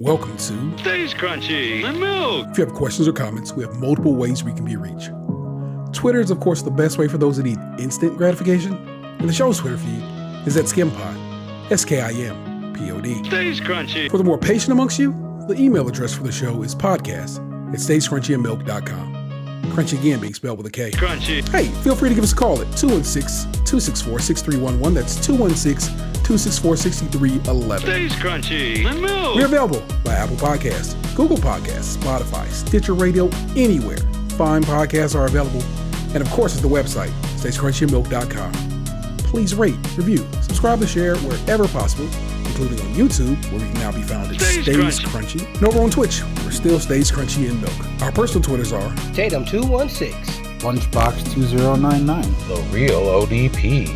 Welcome to Stays Crunchy and Milk. If you have questions or comments, we have multiple ways we can be reached. Twitter is, of course, the best way for those that need instant gratification, and the show's Twitter feed is at SKiMPod, SKiMPod. Stays Crunchy. For the more patient amongst you, the email address for the show is podcast@stayscrunchyandmilk.com. Crunchy again being spelled with a K. Crunchy. Hey, feel free to give us a call at 216-264-6311. That's 216-264-6311. Stays Crunchy and Milk. We're available by Apple Podcasts, Google Podcasts, Spotify, Stitcher Radio, anywhere fine podcasts are available. And of course, it's the website, stayscrunchyandmilk.com. Please rate, review, subscribe, and share wherever possible, including on YouTube, where we can now be found at Stays Crunchy. And over on Twitch, we're still Stays Crunchy and Milk. Our personal Twitters are Tatum 216, Lunchbox 2099, The Real ODP.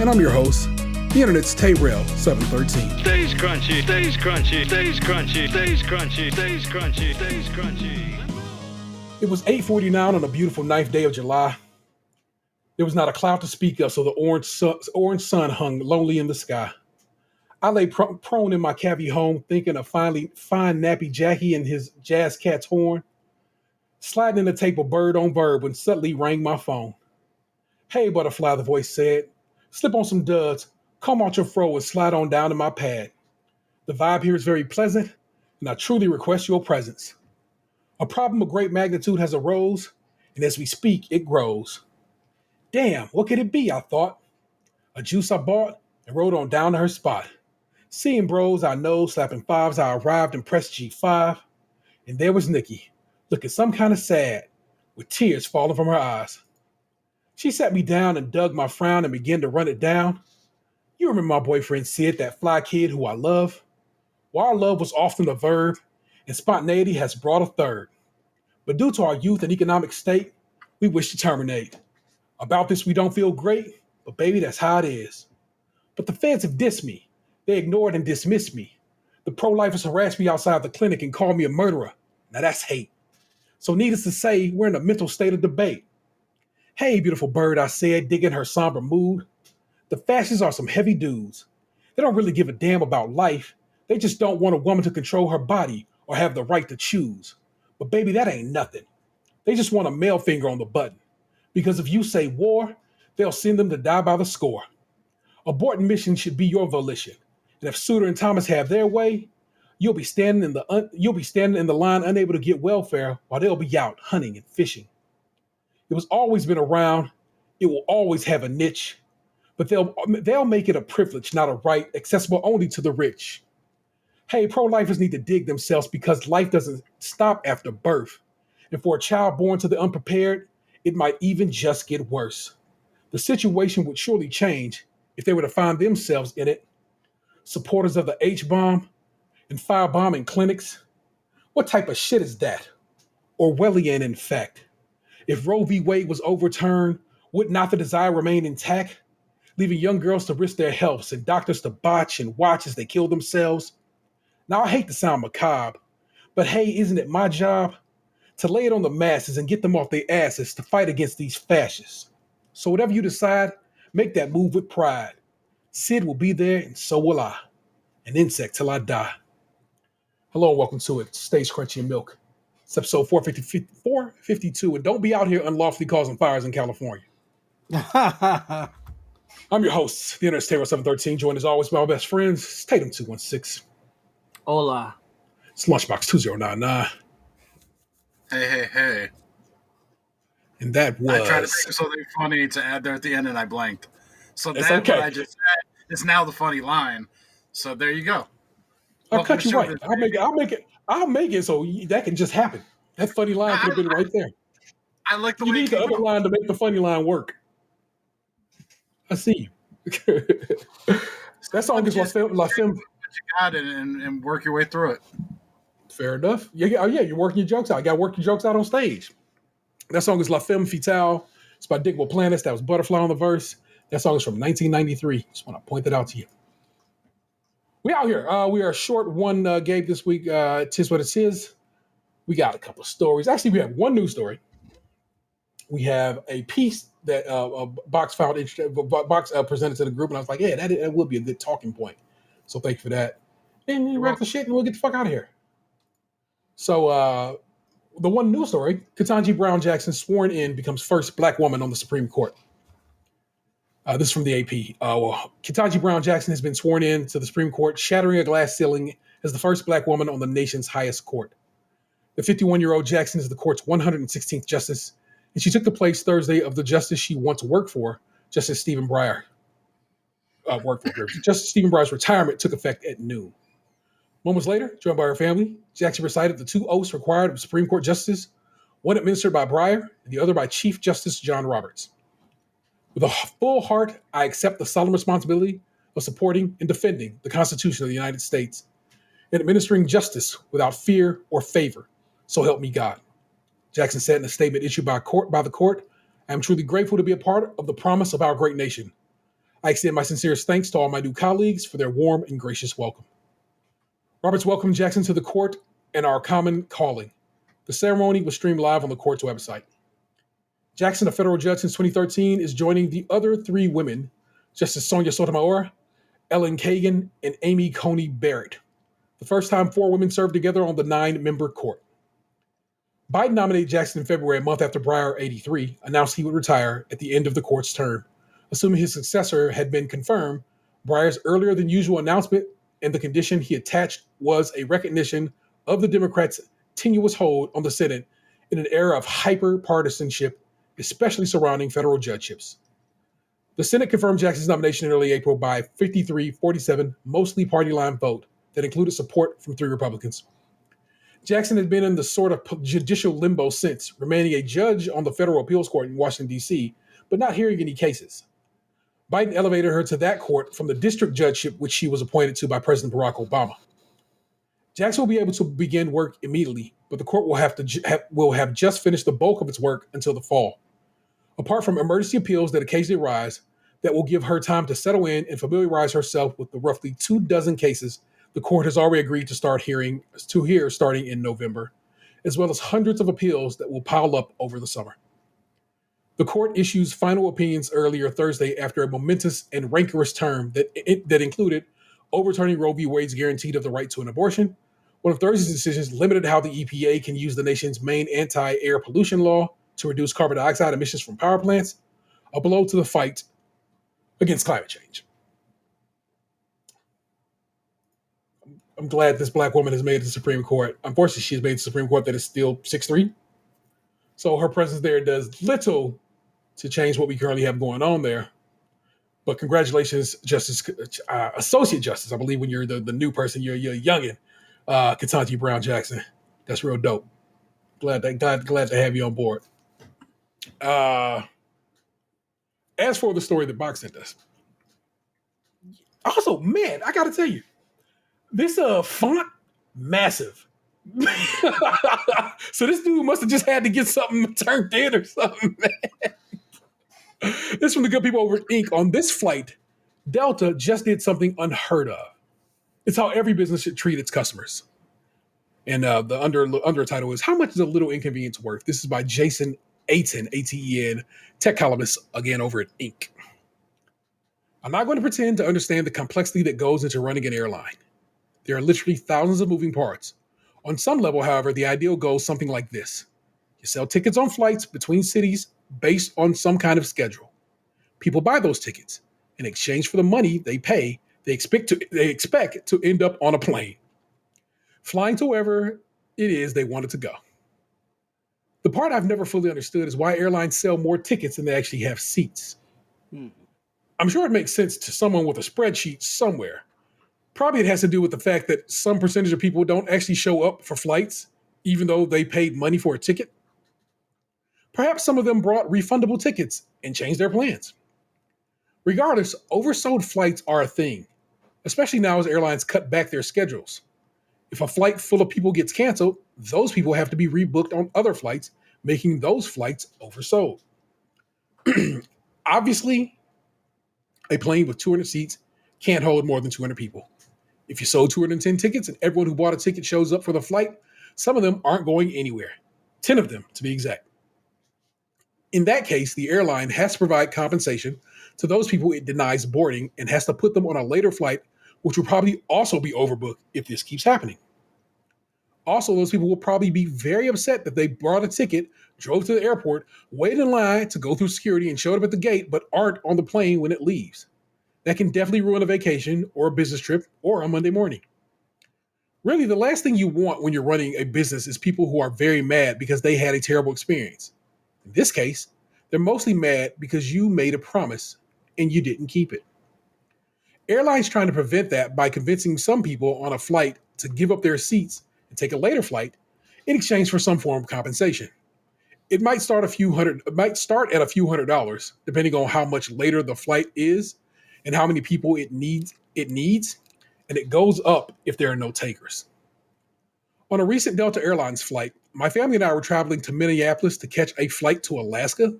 And I'm your host, the Internet's Tayrell 713. Stays Crunchy, Stays Crunchy, Stays Crunchy, Stays Crunchy, Stays Crunchy, Stays Crunchy. It was 8:49 on a beautiful 9th day of July. There was not a cloud to speak of, so the orange sun hung lonely in the sky. I lay prone in my cavvy home, thinking of fine nappy Jackie and his jazz cat's horn, sliding in the tape of bird on bird when suddenly rang my phone. "Hey, butterfly," the voice said. "Slip on some duds, comb out your fro, and slide on down to my pad. The vibe here is very pleasant, and I truly request your presence. A problem of great magnitude has arose, and as we speak, it grows." Damn, what could it be, I thought. A juice I bought and rode on down to her spot. Seeing bros I know slapping fives, I arrived and pressed G5, and there was Nikki, looking some kind of sad, with tears falling from her eyes. She sat me down and dug my frown and began to run it down. "You remember my boyfriend Sid, that fly kid who I love? While love was often a verb, and spontaneity has brought a third. But due to our youth and economic state, we wish to terminate. About this we don't feel great, but baby, that's how it is. But the feds have dissed me. They ignored and dismissed me. The pro-lifers harassed me outside the clinic and called me a murderer. Now that's hate. So needless to say, we're in a mental state of debate." "Hey, beautiful bird," I said, digging her somber mood. "The fascists are some heavy dudes. They don't really give a damn about life. They just don't want a woman to control her body or have the right to choose. But baby, that ain't nothing. They just want a male finger on the button. Because if you say war, they'll send them to die by the score. Abort mission should be your volition. And if Suter and Thomas have their way, you'll be standing in the line unable to get welfare while they'll be out hunting and fishing. It was always been around. It will always have a niche. But they'll make it a privilege, not a right, accessible only to the rich. Hey, pro-lifers need to dig themselves because life doesn't stop after birth. And for a child born to the unprepared, it might even just get worse. The situation would surely change if they were to find themselves in it. Supporters of the H-bomb and firebombing clinics. What type of shit is that? Orwellian, in fact. If Roe v. Wade was overturned, would not the desire remain intact? Leaving young girls to risk their healths and doctors to botch and watch as they kill themselves? Now, I hate to sound macabre, but hey, isn't it my job to lay it on the masses and get them off their asses to fight against these fascists? So whatever you decide, make that move with pride. Sid will be there, and so will I. An insect till I die. Hello, and welcome to it. Stays Crunchy and Milk. It's episode 452, and don't be out here unlawfully causing fires in California. I'm your host, the Internet's Taylor 713, joined as always by my best friends, it's Tatum 216. Hola. It's Lunchbox 2099. Hey. And that was... I tried to think of something funny to add there at the end, and I blanked. So It's that okay. what I just said is now the funny line. So there you go. I'll cut you right. I'll make it so that can just happen. That funny line could have been right there. I like the You way need the other line to make the funny line work. I see you. That song is La Femme. What you got and work your way through it. Fair enough. Yeah, you're working your jokes out. You got to work your jokes out on stage. That song is La Femme Fatale. It's by Dick Planets. That was Butterfly on the verse. That song is from 1993. Just want to point that out to you. We out here. We are short one, Gabe, this week. Tis what it is. We got a couple of stories. Actually, we have one news story. We have a piece that Box presented to the group, and I was like, yeah, that would be a good talking point. So thank you for that. And you wrap the shit, and we'll get the fuck out of here. So the one news story, Ketanji Brown-Jackson sworn in becomes first black woman on the Supreme Court. This is from the AP. Ketanji Brown-Jackson has been sworn in to the Supreme Court, shattering a glass ceiling as the first black woman on the nation's highest court. The 51-year-old Jackson is the court's 116th justice, and she took the place Thursday of the justice she once worked for, Justice Stephen Breyer. Justice Stephen Breyer's retirement took effect at noon. Moments later, joined by her family, Jackson recited the two oaths required of Supreme Court justices, one administered by Breyer and the other by Chief Justice John Roberts. With a full heart, I accept the solemn responsibility of supporting and defending the Constitution of the United States and administering justice without fear or favor. So help me God. Jackson said in a statement issued by the court, I am truly grateful to be a part of the promise of our great nation. I extend my sincerest thanks to all my new colleagues for their warm and gracious welcome. Roberts welcomed Jackson to the court and our common calling. The ceremony was streamed live on the court's website. Jackson, a federal judge since 2013, is joining the other three women, Justice Sonia Sotomayor, Ellen Kagan, and Amy Coney Barrett. The first time four women served together on the 9-member court. Biden nominated Jackson in February, a month after Breyer, 83, announced he would retire at the end of the court's term. Assuming his successor had been confirmed, Breyer's earlier than usual announcement and the condition he attached was a recognition of the Democrats' tenuous hold on the Senate in an era of hyper-partisanship, especially surrounding federal judgeships. The Senate confirmed Jackson's nomination in early April by 53-47, mostly party line vote that included support from 3 Republicans. Jackson had been in the sort of judicial limbo since, remaining a judge on the federal appeals court in Washington, D.C., but not hearing any cases. Biden elevated her to that court from the district judgeship, which she was appointed to by President Barack Obama. Jackson will be able to begin work immediately, but the court will have just finished the bulk of its work until the fall. Apart from emergency appeals that occasionally arise, that will give her time to settle in and familiarize herself with the roughly 24 cases the court has already agreed to hear starting in November, as well as hundreds of appeals that will pile up over the summer. The court issues final opinions earlier Thursday after a momentous and rancorous term that included overturning Roe v. Wade's guarantee of the right to an abortion. One of Thursday's decisions limited how the EPA can use the nation's main anti-air pollution law to reduce carbon dioxide emissions from power plants, a blow to the fight against climate change. I'm glad this black woman has made it to the Supreme Court. Unfortunately, she has made the Supreme Court that is still 6'3". So her presence there does little to change what we currently have going on there. But congratulations, Associate Justice. I believe when you're the new person, you're a youngin', Ketanji Brown-Jackson. That's real dope. Glad to have you on board. As for the story that Box sent us, also, man, I got to tell you, this font, massive. So this dude must have just had to get something turned in or something, man. This from the good people over at Inc. On this flight, Delta just did something unheard of. It's how every business should treat its customers. And the under title is, How Much is a Little Inconvenience Worth? This is by Jason Aten, A-T-E-N, tech columnist, again, over at Inc. I'm not going to pretend to understand the complexity that goes into running an airline. There are literally thousands of moving parts. On some level, however, the ideal goes something like this. You sell tickets on flights between cities based on some kind of schedule. People buy those tickets. In exchange for the money they pay, they expect to end up on a plane, flying to wherever it is they wanted to go. The part I've never fully understood is why airlines sell more tickets than they actually have seats. I'm sure it makes sense to someone with a spreadsheet somewhere. Probably it has to do with the fact that some percentage of people don't actually show up for flights, even though they paid money for a ticket. Perhaps some of them brought refundable tickets and changed their plans. Regardless, oversold flights are a thing, especially now as airlines cut back their schedules. If a flight full of people gets canceled, those people have to be rebooked on other flights, making those flights oversold. Obviously, a plane with 200 seats can't hold more than 200 people. If you sold 210 tickets and everyone who bought a ticket shows up for the flight, some of them aren't going anywhere. 10 of them, to be exact. In that case, the airline has to provide compensation to those people it denies boarding and has to put them on a later flight, which will probably also be overbooked if this keeps happening. Also, those people will probably be very upset that they bought a ticket, drove to the airport, waited in line to go through security, and showed up at the gate, but aren't on the plane when it leaves. That can definitely ruin a vacation or a business trip or a Monday morning. Really, the last thing you want when you're running a business is people who are very mad because they had a terrible experience. In this case, they're mostly mad because you made a promise and you didn't keep it. Airlines trying to prevent that by convincing some people on a flight to give up their seats and take a later flight in exchange for some form of compensation. It might start it might start at a few $100s, depending on how much later the flight is and how many people it needs, and it goes up if there are no takers. On a recent Delta Airlines flight, my family and I were traveling to Minneapolis to catch a flight to Alaska.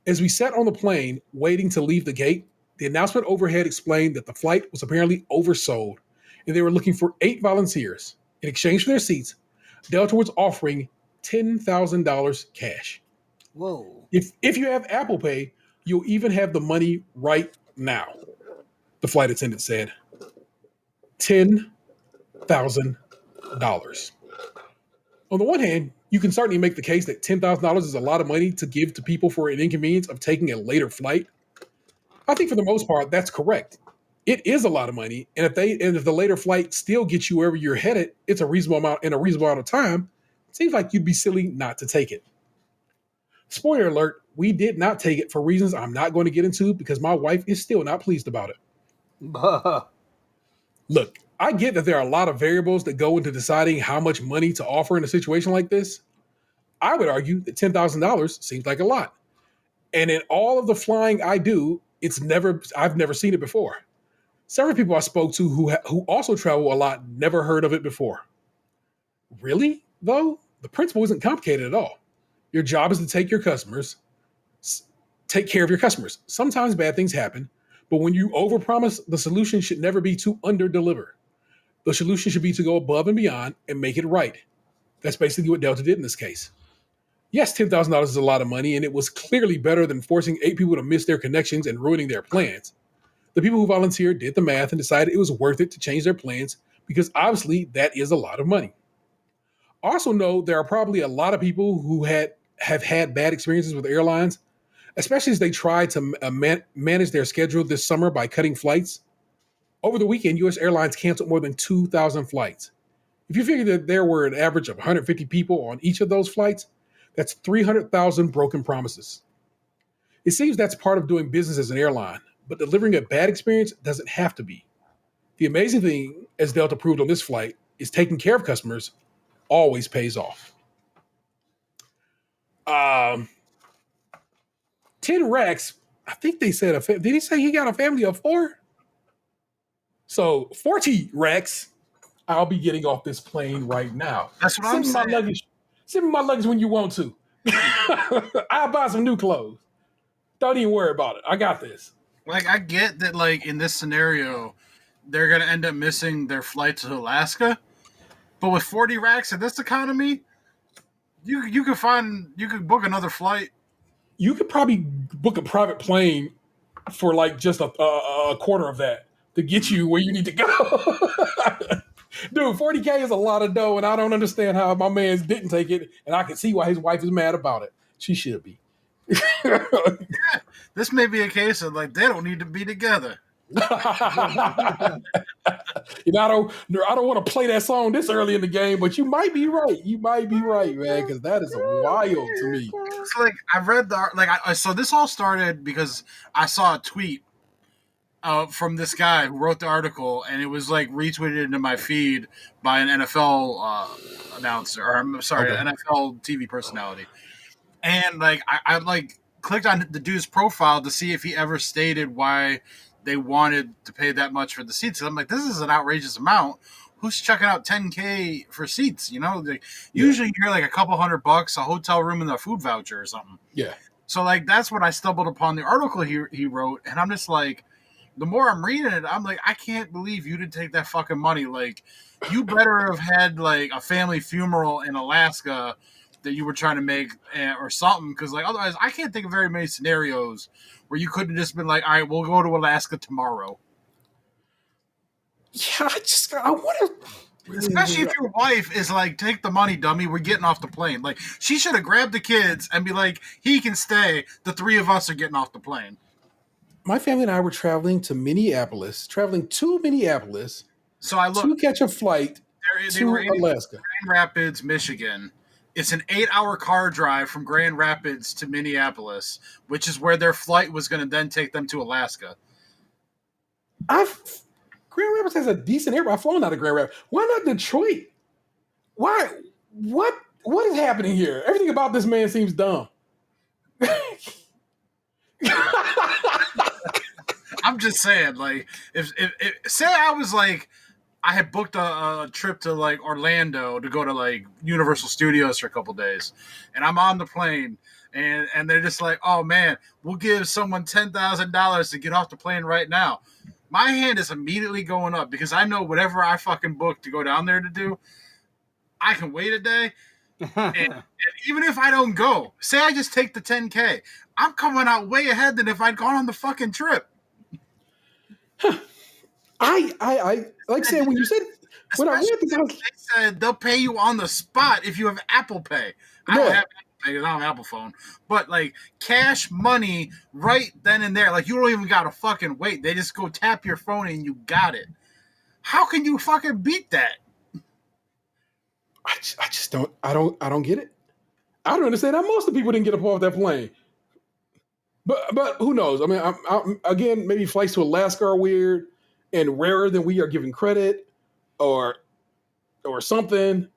As we sat on the plane waiting to leave the gate, the announcement overhead explained that the flight was apparently oversold and they were looking for 8 volunteers. In exchange for their seats, Delta was offering $10,000 cash. Whoa. If you have Apple Pay, you'll even have the money right now, the flight attendant said. $10,000. On the one hand, you can certainly make the case that $10,000 is a lot of money to give to people for an inconvenience of taking a later flight. I think for the most part, that's correct. It is a lot of money, and if the later flight still gets you wherever you're headed, it's a reasonable amount in a reasonable amount of time. It seems like you'd be silly not to take it. Spoiler alert, we did not take it for reasons I'm not going to get into because my wife is still not pleased about it. Look, I get that there are a lot of variables that go into deciding how much money to offer in a situation like this. I would argue that $10,000 seems like a lot. And in all of the flying I do, I've never seen it before. Several people I spoke to who also travel a lot never heard of it before. Really, though? The principle isn't complicated at all. Your job is to take care of your customers. Sometimes bad things happen, but when you overpromise, the solution should never be to underdeliver. The solution should be to go above and beyond and make it right. That's basically what Delta did in this case. Yes, $10,000 is a lot of money, and it was clearly better than forcing 8 people to miss their connections and ruining their plans. The people who volunteered did the math and decided it was worth it to change their plans because obviously that is a lot of money. Also know there are probably a lot of people who have had bad experiences with airlines, especially as they try to manage their schedule this summer by cutting flights. Over the weekend, U.S. Airlines canceled more than 2,000 flights. If you figure that there were an average of 150 people on each of those flights, that's 300,000 broken promises. It seems that's part of doing business as an airline, but delivering a bad experience doesn't have to be. The amazing thing, as Delta proved on this flight, is taking care of customers always pays off. 10 racks, I think they said, did he say he got a family of 4? So 40 racks, I'll be getting off this plane right now. That's what I'm saying. Send me my luggage when you want to. I'll buy some new clothes. Don't even worry about it. I got this. Like, I get that, like, in this scenario, they're going to end up missing their flight to Alaska. But with 40 racks in this economy, you could book another flight. You could probably book a private plane for, like, just a quarter of that to get you where you need to go. Dude, 40K is a lot of dough, and I don't understand how my man didn't take it, and I can see why his wife is mad about it. She should be. Yeah, this may be a case of, like, they don't need to be together. I don't want to play that song this early in the game, but you might be right. You might be right, man, because that is wild to me. It's like, I read so this all started because I saw a tweet from this guy who wrote the article, and it was like retweeted into my feed by an NFL announcer, or I'm sorry, an NFL TV personality. And like I like clicked on the dude's profile to see if he ever stated why they wanted to pay that much for the seats. And I'm like, this is an outrageous amount. Who's checking out $10K for seats? You know, like, usually you hear like a couple $100, a hotel room, and a food voucher or something. Yeah. So like that's when I stumbled upon the article he wrote, and I'm just like, the more I'm reading it, I'm like, I can't believe you didn't take that fucking money. Like, you better have had like a family funeral in Alaska that you were trying to make or something, because like otherwise I can't think of very many scenarios where you couldn't have just been like, all right, we'll go to Alaska tomorrow. Yeah, I wonder. Especially if your wife is like, take the money, dummy, we're getting off the plane. Like, she should have grabbed the kids and be like, he can stay. The three of us are getting off the plane. My family and I were traveling to Minneapolis, So I to looked. catch a flight They were to in Alaska. Grand Rapids, Michigan. It's an 8-hour car drive from Grand Rapids to Minneapolis, which is where their flight was going to then take them to Alaska. Grand Rapids has a decent airport. I've flown out of Grand Rapids. Why not Detroit? Why? What is happening here? Everything about this man seems dumb. I'm just saying, like, if say I was like, I had booked a trip to like Orlando to go to like Universal Studios for a couple days, and I'm on the plane, and they're just like, oh man, we'll give someone $10,000 to get off the plane right now. My hand is immediately going up because I know whatever I fucking booked to go down there to do, I can wait a day. And even if I don't go, say I just take the 10K, I'm coming out way ahead than if I'd gone on the fucking trip. I like saying when you said when I went to They said they'll pay you on the spot if you have Apple Pay. I don't have Apple Pay because I don't have an Apple phone. But like cash money right then and there, like you don't even gotta fucking wait. They just go tap your phone and you got it. How can you fucking beat that? I just don't get it. I don't understand how most of the people didn't get up off that plane. But who knows? I mean, I'm again, maybe flights to Alaska are weird and rarer than we are giving credit, or something.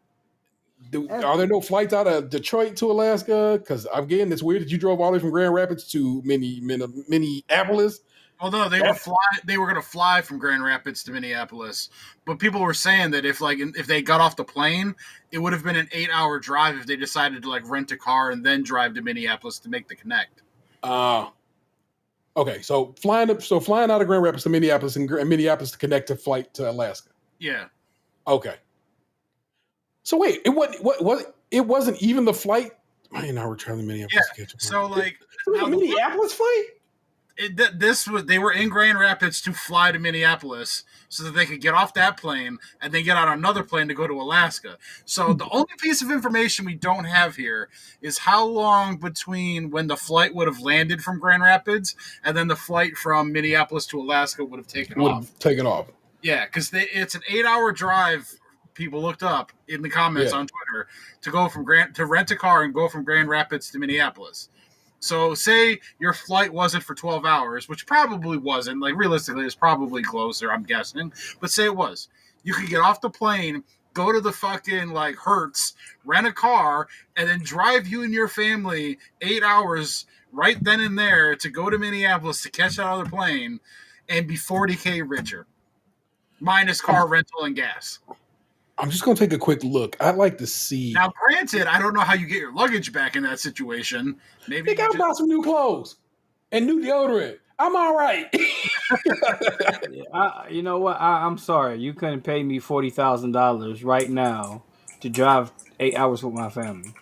Are there no flights out of Detroit to Alaska? Because again, it's weird that you drove all the way from Grand Rapids to Minneapolis. Well, no, they were going to fly from Grand Rapids to Minneapolis, but people were saying that if they got off the plane, it would have been an 8-hour drive if they decided to like rent a car and then drive to Minneapolis to make the connect. Okay, so flying out of Grand Rapids to Minneapolis and Minneapolis to connect to flight to Alaska. Yeah. Okay. So wait, it wasn't even the flight. Man, now we're traveling to Minneapolis. Yeah. So like, it was a Minneapolis flight. They were in Grand Rapids to fly to Minneapolis so that they could get off that plane and then get on another plane to go to Alaska. So the only piece of information we don't have here is how long between when the flight would have landed from Grand Rapids and then the flight from Minneapolis to Alaska would have taken off. Yeah, because it's an 8-hour drive. People looked up in the comments on Twitter to go from to rent a car and go from Grand Rapids to Minneapolis. So say your flight wasn't for 12 hours, which probably wasn't. Like realistically, it's probably closer, I'm guessing. But say it was. You could get off the plane, go to the fucking like Hertz, rent a car, and then drive you and your family 8 hours right then and there to go to Minneapolis to catch that other plane and be $40K richer. Minus car rental and gas. I'm just going to take a quick look. I'd like to see. Now, granted, I don't know how you get your luggage back in that situation. Maybe they got to buy some new clothes and new deodorant. I'm all right. You know what? I'm sorry. You couldn't pay me $40,000 right now to drive 8 hours with my family.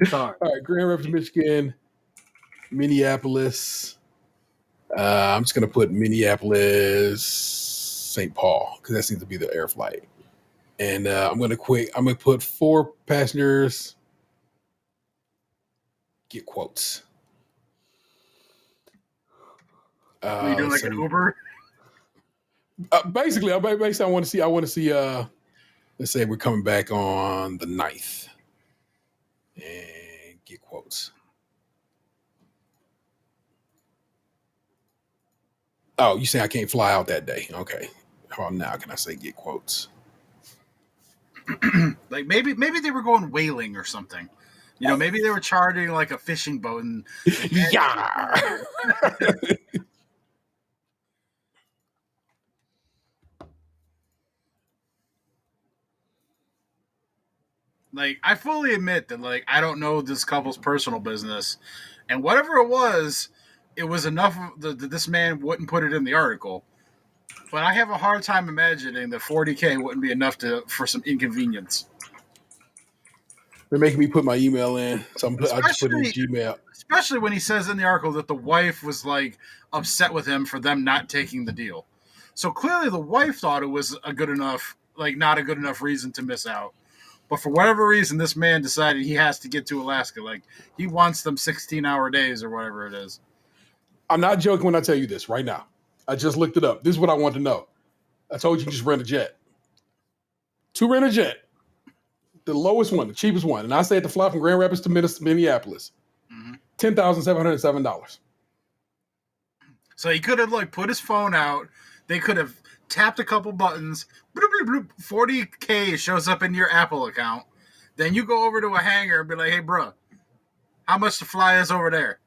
Sorry. All right, Grand Rapids, Michigan, Minneapolis. I'm just going to put Minneapolis, St. Paul, because that seems to be the air flight. And I'm going to put 4 passengers. Get quotes. Are you doing like an Uber? Basically, I want to see. Let's say we're coming back on the 9th, and get quotes. Oh, you say I can't fly out that day? Okay. How now can I say get quotes? Like maybe they were going whaling or something. You know, maybe they were chartering like a fishing boat and yeah. Like I fully admit that like I don't know this couple's personal business, and whatever it was enough that this man wouldn't put it in the article. But I have a hard time imagining that $40K wouldn't be enough for some inconvenience. They're making me put my email in, so I just put in Gmail. Especially when he says in the article that the wife was like upset with him for them not taking the deal. So clearly the wife thought it was a good enough, like not a good enough reason to miss out. But for whatever reason, this man decided he has to get to Alaska. Like he wants them 16-hour days or whatever it is. I'm not joking when I tell you this right now. I just looked it up. This is what I want to know. I told you just rent a jet. To rent a jet, the lowest one, the cheapest one, and I said to fly from Grand Rapids to Minneapolis, $10,707. So he could have like put his phone out. They could have tapped a couple buttons. Bloop, bloop, bloop, $40K shows up in your Apple account. Then you go over to a hangar and be like, "Hey, bro, how much to fly is over there?"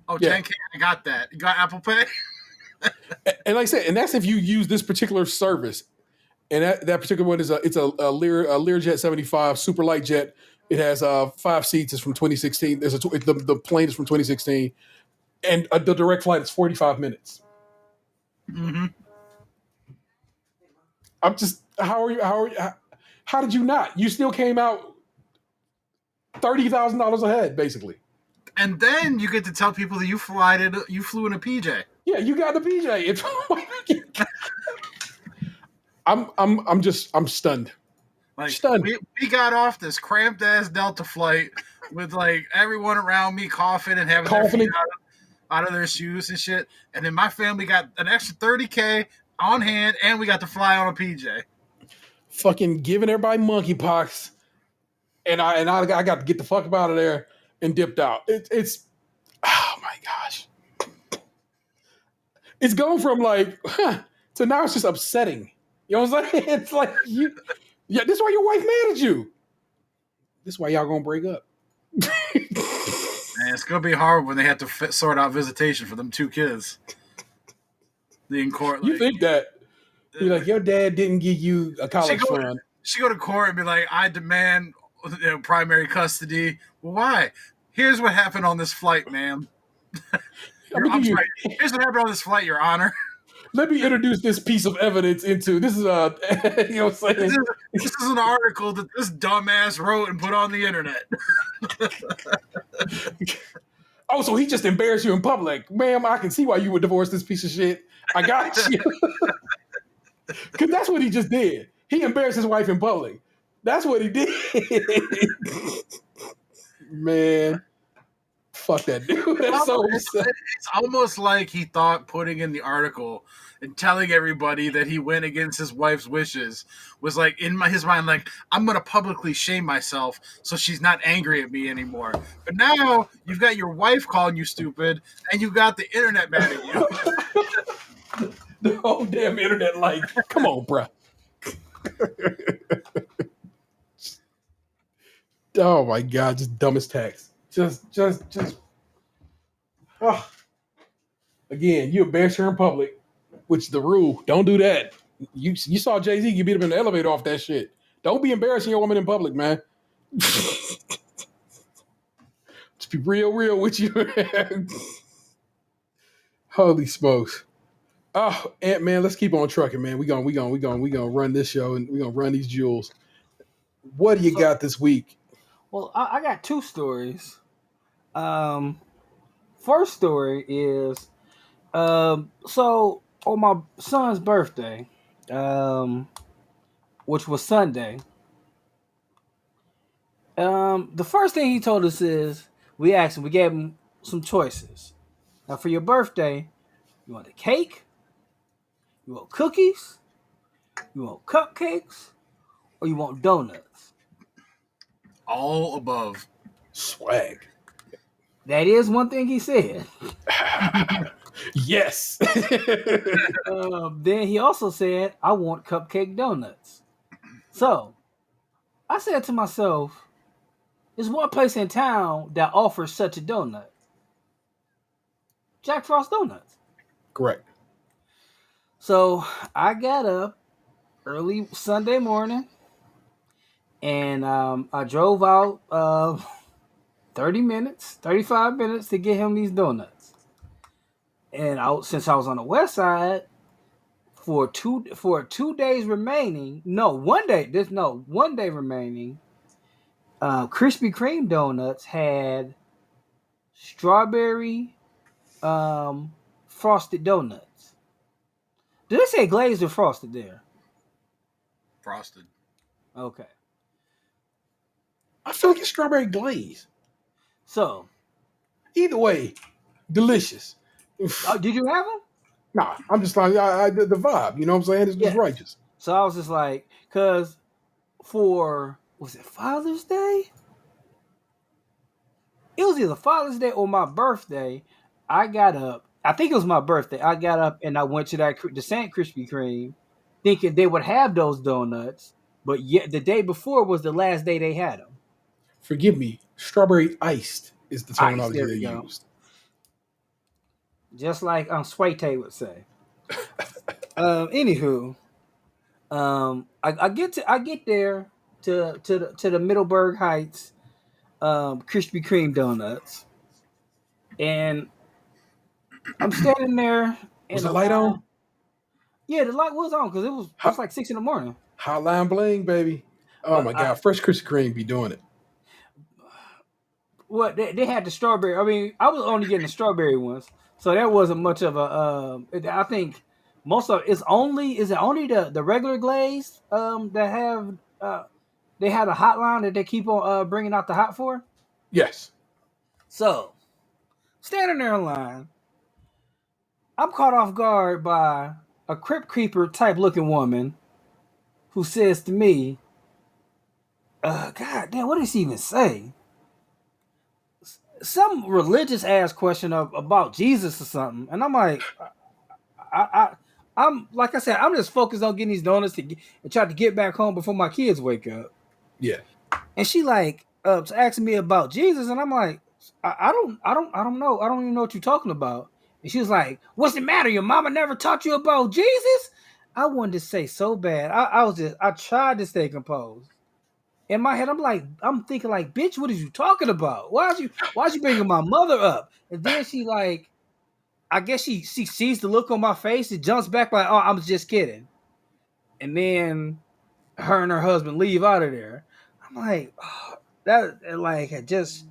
Oh, Yeah. 10K. I got that. You got Apple Pay? And like I said, and that's if you use this particular service. And that particular one is a Learjet 75 super light jet. It has 5 seats. It's from 2016. The plane is from 2016, and the direct flight is 45 minutes. Mm-hmm. I'm just how did you not? You still came out $30,000 ahead, basically. And then you get to tell people that you flew in a PJ. Yeah, you got the PJ. I'm stunned. Like Stunned. we got off this cramped ass Delta flight with like everyone around me coughing and having their feet out of their shoes and shit. And then my family got an extra $30K on hand, and we got to fly on a PJ. Fucking giving everybody monkeypox, and I got to get the fuck out of there and dipped out. It's oh my gosh, it's going from like to now it's just upsetting. You know what I'm saying? It's like this is why your wife mad at you. This is why y'all gonna break up. Man, it's gonna be hard when they have to sort out visitation for them 2 kids. In court, You think that you're like your dad didn't give you a college fund? She go to court and be like, "I demand primary custody." Well, why? Here's what happened on this flight, ma'am. Here's what happened on this flight, Your Honor. Let me introduce this piece of evidence into this is you know what I'm saying? This is an article that this dumbass wrote and put on the internet. Oh, so he just embarrassed you in public. Ma'am, I can see why you would divorce this piece of shit. I got you. Because that's what he just did. He embarrassed his wife in public. That's what he did. Man, fuck that dude. It's almost like he thought putting in the article and telling everybody that he went against his wife's wishes was like in his mind, like, I'm going to publicly shame myself so she's not angry at me anymore. But now you've got your wife calling you stupid and you got the internet mad at you. The whole damn internet, like, come on, bruh. Oh my God, just dumbest text. Just. Oh. Again, you embarrass her in public, which is the rule. Don't do that. You saw Jay-Z, you beat him in the elevator off that shit. Don't be embarrassing your woman in public, man. Just be real with you. Holy smokes. Oh, man, let's keep on trucking, man. We gonna run this show and we gonna run these jewels. What do you got this week? Well, I got 2 stories. First story is so on my son's birthday, which was Sunday. The first thing he told us is we gave him some choices. Now for your birthday, you want a cake? You want cookies? You want cupcakes? Or you want donuts? All above. Swag. That is one thing he said. Yes. Then he also said, I want cupcake donuts. So I said to myself, there's one place in town that offers such a donut. Jack Frost Donuts. Correct. So I got up early Sunday morning and I drove out 35 minutes to get him these donuts. And since I was on the west side, for 2 days remaining, one day remaining, Krispy Kreme donuts had strawberry frosted donuts. Did they say glazed or frosted there? Frosted. Okay. I feel like it's strawberry glaze. So, Either way, delicious. did you have them? Nah, I'm just like the vibe. You know what I'm saying? It's just Yeah. righteous. So I was just like, because was it Father's Day? It was either Father's Day or my birthday. I got up. I think it was my birthday. I got up and I went to the St. Krispy Kreme, thinking they would have those donuts. But yet the day before was the last day they had them. Forgive me. Strawberry iced is the terminology there they we go. used. Just like Swayte would say. Anywho, I get there to the Middleburg Heights Krispy Kreme donuts, and I'm standing there. Was the light on? Yeah, the light was on because it was like 6 a.m. Hotline bling, baby. Oh my God, Fresh Krispy Kreme be doing it. Well, they had the strawberry. I mean, I was only getting the strawberry ones, so that wasn't much of a. I think most of is it only the regular glaze that have they had a hotline that they keep on bringing out the hot for. Yes. So, standing there in line, I'm caught off guard by a Crypt Creeper type looking woman who says to me, God damn, what did she even say? Some religious ass question about Jesus or something. And I'm like, I'm like I said, I'm just focused on getting these donuts and try to get back home before my kids wake up. Yeah. And she like asking me about Jesus, and I'm like, I don't know. I don't even know what you're talking about. And she was like, "What's the matter? Your mama never taught you about Jesus?" I wanted to say so bad. I tried to stay composed. In my head, I'm thinking like, bitch, what are you talking about? Why'd you bringing my mother up? And then she like, I guess she sees the look on my face and jumps back like, oh, I'm just kidding. And then her and her husband leave out of there. I'm like, oh, that like had just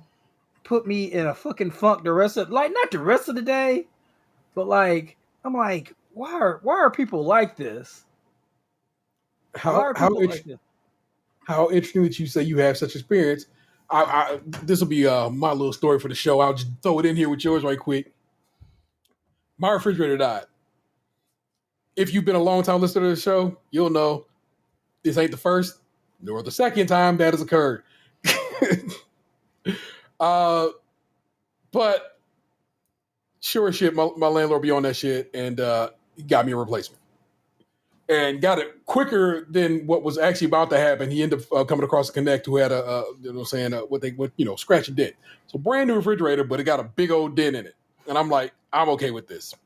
put me in a fucking funk the rest of not the rest of the day, but like I'm like, why are people like this? How interesting that you say you have such experience. This will be my little story for the show. I'll just throw it in here with yours right quick. My refrigerator died. If you've been a long time listener to the show, you'll know this ain't the first nor the second time that has occurred. But sure as shit, my landlord be on that shit and he got me a replacement. And got it quicker than what was actually about to happen. He ended up coming across a connect who had scratch and dent. So brand new refrigerator, but it got a big old dent in it. And I'm like, I'm okay with this.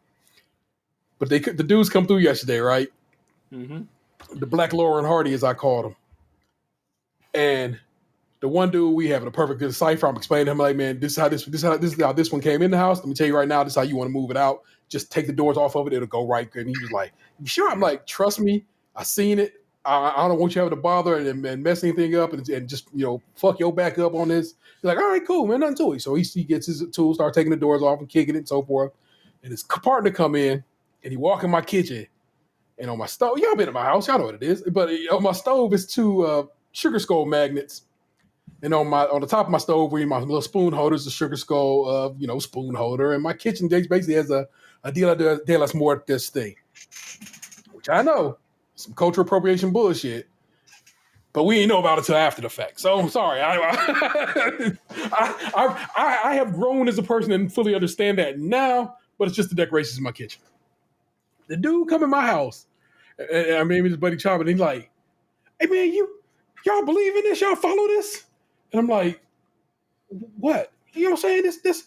But the dudes come through yesterday, right? Mm-hmm. The Black Laurel and Hardy, as I called him. And the one dude we having a perfect decipher. I'm explaining to him like, man, this is how this one came in the house. Let me tell you right now, this is how you want to move it out. Just take the doors off of it; it'll go right good. And he was like, "You sure?" I'm like, "Trust me, I seen it. I don't want you having to bother and mess anything up and just fuck your back up on this." He's like, "All right, cool, man, nothing to it." So he gets his tools, start taking the doors off and kicking it and so forth. And his partner come in and he walk in my kitchen, and on my stove, y'all been in my house, y'all know what it is. But on my stove is two sugar skull magnets. And on the top of my stove, where my little spoon holder is a sugar skull, spoon holder. And my kitchen basically has a Dia de las Muertes thing, which I know, some cultural appropriation bullshit, but we didn't know about it until after the fact. So I'm sorry. I have grown as a person and fully understand that now, but it's just the decorations in my kitchen. The dude come in my house, and I mean, his buddy Chop, and he's like, "Hey man, y'all believe in this? Y'all follow this?" And I'm like, "What? You know what I'm saying? This, that's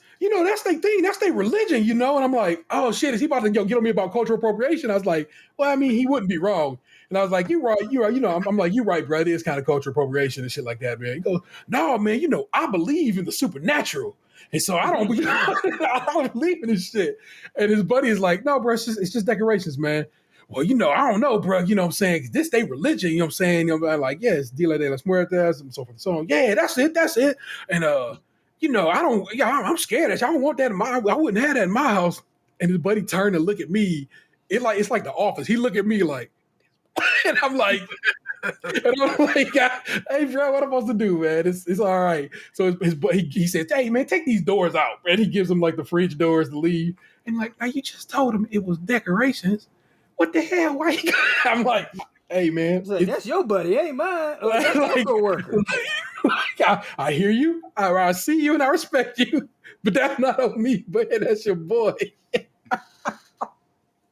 their thing. That's their religion, And I'm like, "Oh shit, is he about to get on me about cultural appropriation?" I was like, "Well, I mean, he wouldn't be wrong." And I was like, "You're right. I'm like, "You're right, bro. It is kind of cultural appropriation and shit like that, man." He goes, "No, man. I believe in the supernatural, and so I don't believe in this shit." And his buddy is like, "No, bro. It's just decorations, man." Well, I don't know, bro. You know what I'm saying? This they religion, you know what I'm saying? I'm like, yeah, it's Dia de las Muertes and so forth and so on. Yeah, that's it. And I'm scared. I don't want that I wouldn't have that in my house. And his buddy turned and looked at me it's like The Office. He look at me like, and I'm like, hey, bro, what am I supposed to do, man? It's all right. So he says, hey, man, take these doors out. And he gives him like the fridge doors to leave. And like, now you just told him it was decorations. What the hell? Why you I'm like, hey, man. Like, that's your buddy, ain't mine. That's your coworker. I hear you. I see you and I respect you. But that's not on me. But that's your boy.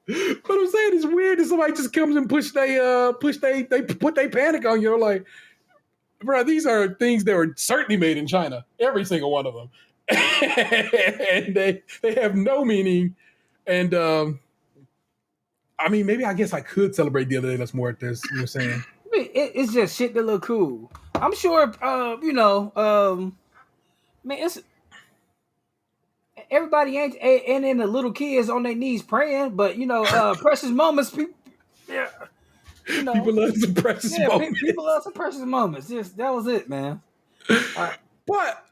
What I'm saying is weird that somebody just comes and they put their panic on you. Like, bro, these are things that were certainly made in China. Every single one of them. And they have no meaning. And I mean, maybe I guess I could celebrate the other day. Let's more at this. You know what I'm saying? I mean, it's just shit that look cool. I'm sure, man, it's everybody ain't in the little kids on their knees praying, but precious moments. People, yeah, people love some precious moments. People love some precious moments. Just that was it, man. But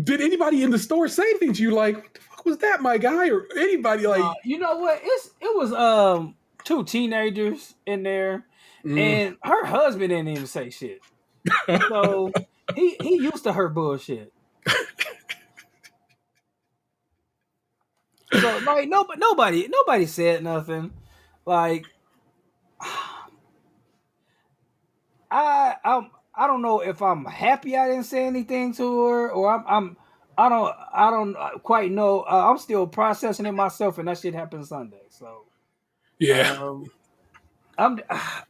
did anybody in the store say anything to you like, what the fuck was that, my guy? Or anybody like you know what? It was two teenagers in there, and her husband didn't even say shit. So he used to her bullshit. So like nobody said nothing. Like I don't know if I'm happy I didn't say anything to her, or I don't quite know. I'm still processing it myself, and that shit happened Sunday. So yeah, I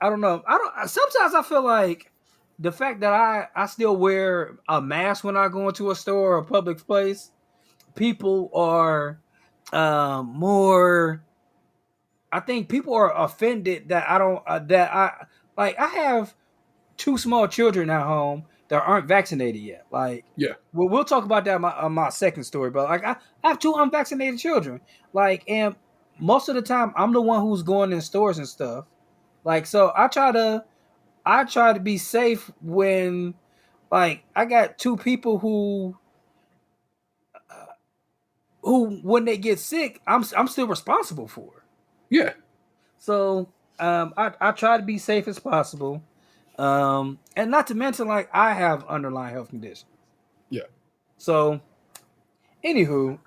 don't know. Sometimes I feel like the fact that I still wear a mask when I go into a store or a public place, people are more. I think people are offended that I don't I have 2 small children at home that aren't vaccinated yet. Like, yeah. Well, we'll talk about that on my second story. But like, I have 2 unvaccinated children. Like, and most of the time, I'm the one who's going in stores and stuff. Like, so I try to be safe when, like, I got 2 people who when they get sick, I'm still responsible for. Yeah. So I try to be safe as possible. And not to mention, like, I have underlying health conditions. Yeah. So, anywho,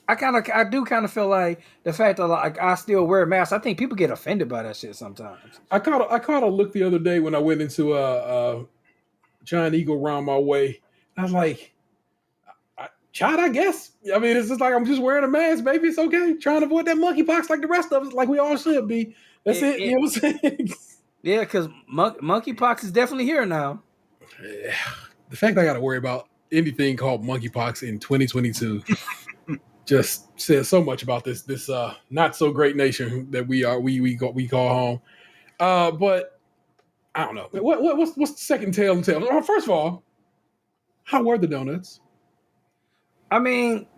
I do kind of feel like the fact that like I still wear a mask. I think people get offended by that shit sometimes. I caught a look the other day when I went into a Giant Eagle around my way. I was like, child, I guess. I mean, it's just like I'm just wearing a mask, baby. It's okay. Trying to avoid that monkeypox like the rest of us, like we all should be. That's it. You know what I'm saying? Yeah, because monkeypox is definitely here now. Yeah. The fact I got to worry about anything called monkeypox in 2022 just says so much about this not so great nation that we call home. But I don't know. What's the second tale? First of all, how were the donuts? I mean,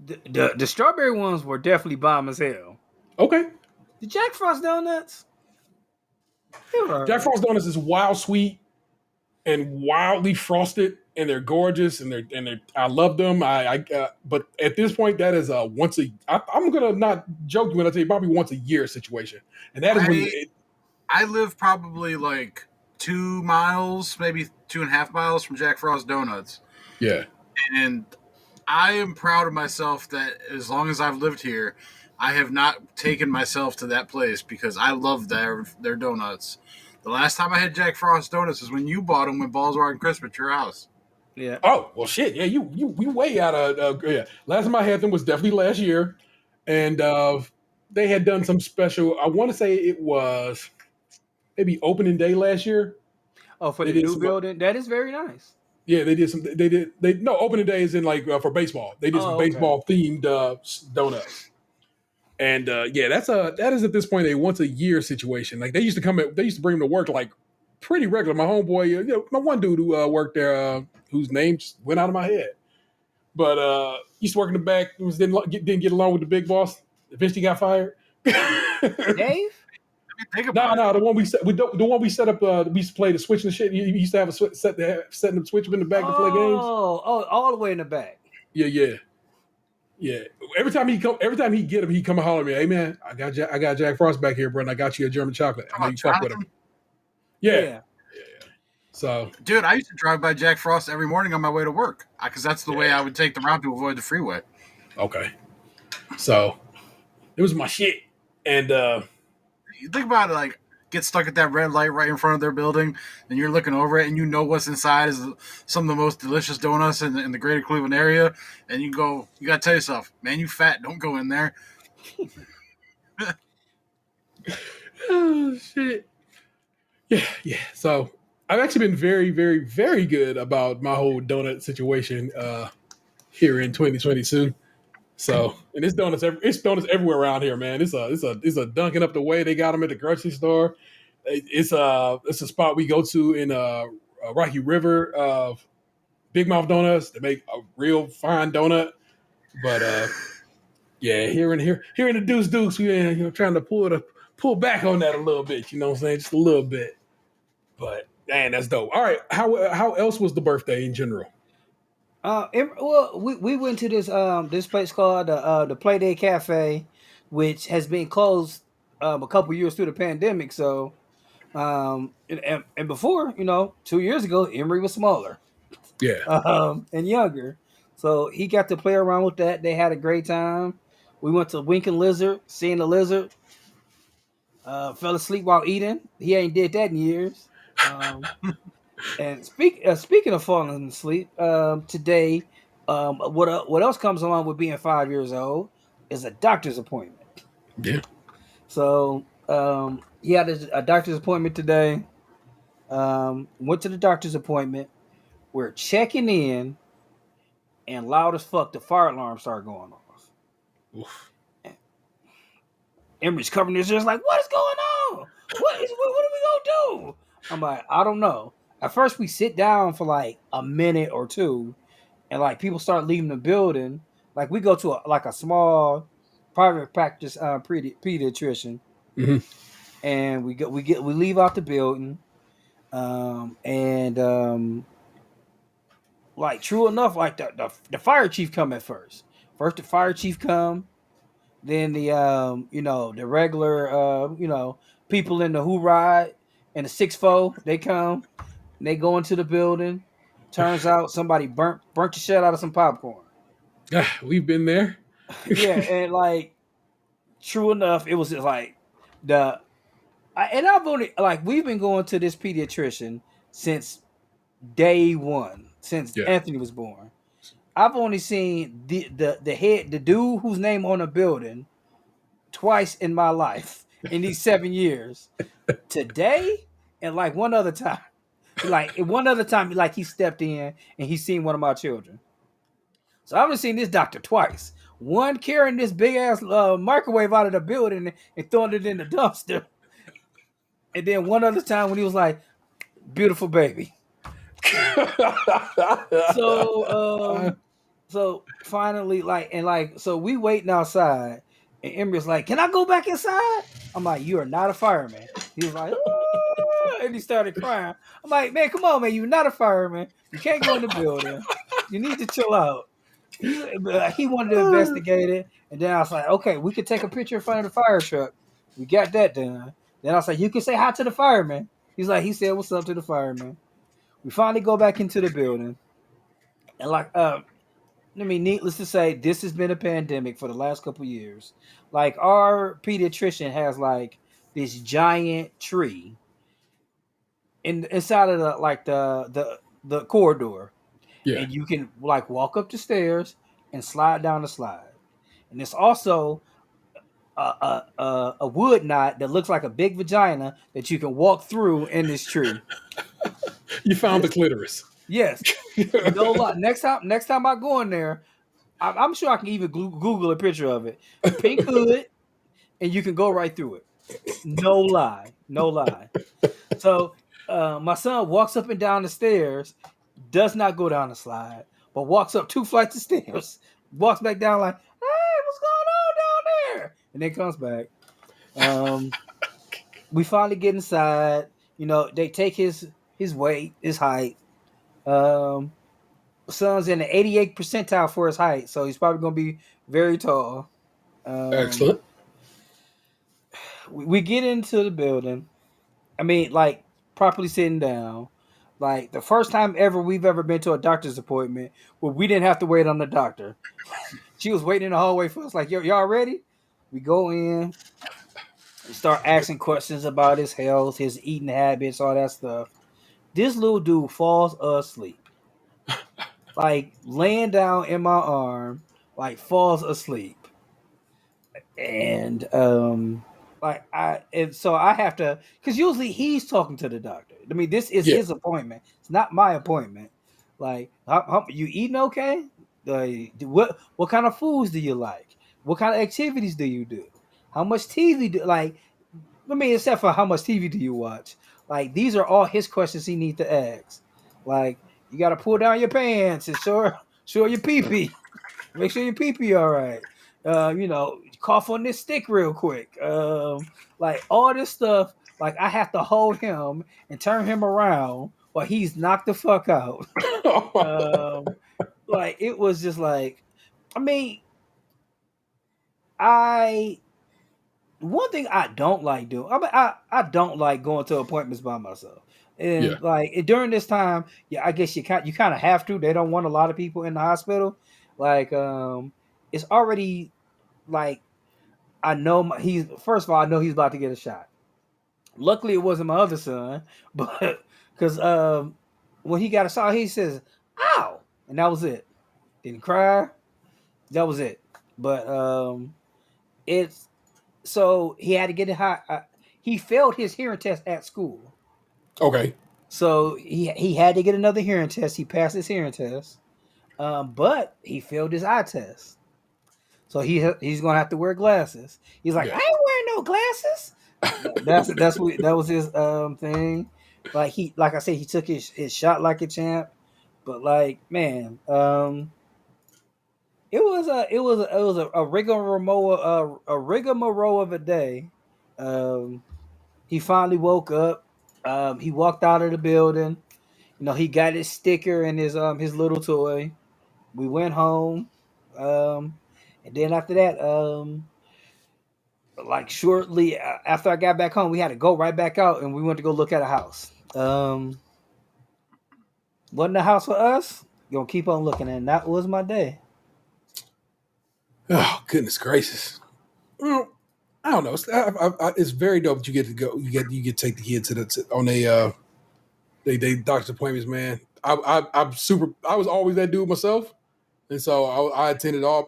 the strawberry ones were definitely bomb as hell. Okay. The Jack Frost donuts. Jack Frost donuts is wild sweet and wildly frosted, and they're gorgeous, and they're I love them. But at this point, that is I'm gonna not joke you when I tell you probably once a year situation, and that is when I live probably like 2 miles, maybe 2.5 miles from Jack Frost Donuts. Yeah. And I am proud of myself that as long as I've lived here, I have not taken myself to that place because I love their donuts. The last time I had Jack Frost donuts is when you bought them when balls were on crisp at your house. Yeah. Oh well, shit. Yeah, we way out of yeah. Last time I had them was definitely last year, and they had done some special. I want to say it was maybe opening day last year. Oh, for the new building, that is very nice. Yeah, they did some. No, opening day is in like for baseball. They did some baseball themed donuts, and that is at this point a once a year situation. Like they used to bring them to work like pretty regular. My homeboy, my one dude who worked there, whose name just went out of my head, but used to work in the back. Didn't get along with the big boss. Eventually got fired. Dave. No, the one we set up. We used to play the switch and shit. You used to have setting the switch in the back to play games. Oh, all the way in the back. Yeah. Yeah. Every time he get him, he come and holler at me. Hey man, I got Jack Frost back here, bro, and I got you a German chocolate. I Talking know about you fuck with him. Jonathan? Yeah. So Dude, I used to drive by Jack Frost every morning on my way to work because that's the way I would take the route to avoid the freeway. okay. So it was my shit. And You think about it, like, get stuck at that red light right in front of their building, and you're looking over it, and you know what's inside is some of the most delicious donuts in the greater Cleveland area, and you go, you got to tell yourself, man, you fat, don't go in there. oh shit. Yeah. So I've actually been very, very, very good about my whole donut situation here in 2022. So, and it's donuts everywhere around here, man. It's a Dunkin' up the way. They got them at the grocery store. It's a spot we go to in Rocky River, Big Mouth Donuts. They make a real fine donut. But yeah, here in the Deuce, we trying to pull back on that a little bit. You know what I'm saying? Just a little bit. But man, that's dope. All right, how else was the birthday in general? We went to this place called the Playday Cafe, which has been closed a couple years through the pandemic. So, and before, 2 years ago, Emory was smaller, Yeah. and younger, so he got to play around with that. They had a great time. We went to Winking Lizard, seeing the lizard. Fell asleep while eating. He ain't did that in years. And speaking of falling asleep, today, what else comes along with being 5 years old is a doctor's appointment. Yeah. So he had a doctor's appointment today. Went to the doctor's appointment. We're checking in, and loud as fuck, the fire alarm started going off. Oof. Emery's covering his ears like, "What is going on? What are we gonna do?" I'm like, "I don't know." At first, we sit down for like a minute or two, and like people start leaving the building. Like we go to a small private practice pediatrician, and we leave out the building, and like true enough, like the fire chief come at first. First the fire chief come, then the the regular people in the who ride and the 6-4 they come. They go into the building. Turns out somebody burnt the shit out of some popcorn. We've been there. Yeah, and like, true enough, it was just like I've only we've been going to this pediatrician since day one, since Yeah. Anthony was born. I've only seen the dude whose name on the building twice in my life in these 7 years. Today and like one other time. He stepped in and he seen one of my children. So I've only seen this doctor twice. One carrying this big ass microwave out of the building and throwing it in the dumpster. And then one other time when he was like, "Beautiful baby." So finally, so we waiting outside, and Emery's like, "Can I go back inside?" I'm like, "You are not a fireman." He was like, "Ah," and he started crying. I'm like, "Man, come on, man, you're not a fireman. You can't go in the building. You need to chill out." He wanted to investigate it, and then I was like, "Okay, we could take a picture in front of the fire truck." We got that done. Then I was like, "You can say hi to the fireman." He said, "What's up?" to the fireman. We finally go back into the building, and needless to say, this has been a pandemic for the last couple of years. Like, our pediatrician has like this giant tree inside of the corridor. Yeah. And you can like walk up the stairs and slide down the slide. And it's also a wood knot that looks like a big vagina that you can walk through in this tree. You found the clitoris. Yes. No lie. Next time I go in there, I'm sure I can even Google a picture of it. Pink hood, and you can go right through it. No lie. So my son walks up and down the stairs, does not go down the slide, but walks up 2 flights of stairs, walks back down like, "Hey, what's going on down there?" And then comes back. We finally get inside. They take his weight, his height. son's in the 88th percentile for his height, so he's probably gonna be very tall. Um, Excellent. we get into the building. I mean, like properly sitting down. Like the first time ever we've ever been to a doctor's appointment where we didn't have to wait on the doctor. She was waiting in the hallway for us. Like, y'all ready? We go in, we start asking questions about his health, his eating habits, all that stuff. This little dude falls asleep, like laying down in my arm, like falls asleep, and so I have to, because usually he's talking to the doctor. I mean, this is Yeah. his appointment. It's not my appointment. Like, you eating okay? What kind of foods do you like? What kind of activities do you do? How much TV do like? I mean, except for how much TV do you watch? Like, these are all his questions he needs to ask. Like, you got to pull down your pants and show your pee pee. Make sure your pee pee all right. Cough on this stick real quick. Like all this stuff. Like I have to hold him and turn him around while he's knocked the fuck out. Like it was just like, I mean, I one thing I don't like doing. I mean, I don't like going to appointments by myself. Yeah. And like during this time, yeah, I guess you kind of have to. They don't want a lot of people in the hospital. Like it's already like I know he's first of all I know he's about to get a shot. Luckily, it wasn't my other son, but because when he got a shot, he says "ow," and that was it. Didn't cry. That was it. But it's so he had to get it high. He failed his hearing test at school, Okay. so he had to get another hearing test. He passed his hearing test, but he failed his eye test. So he's gonna have to wear glasses. He's like, Yeah. I ain't wearing no glasses. That was his thing. Like I said, he took his shot like a champ. But like, man, it was a rigmarole of a day. He finally woke up. He walked out of the building. He got his sticker and his little toy. We went home. And then after that, like shortly after I got back home, we had to go right back out and we went to go look at a house. Wasn't the house for us? Gonna keep on looking, and that was my day. Oh, goodness gracious. Well, I don't know. It's very dope that you get to go. You get to take the kids on they doctor's appointments, man. I'm super. I was always that dude myself, and so I attended all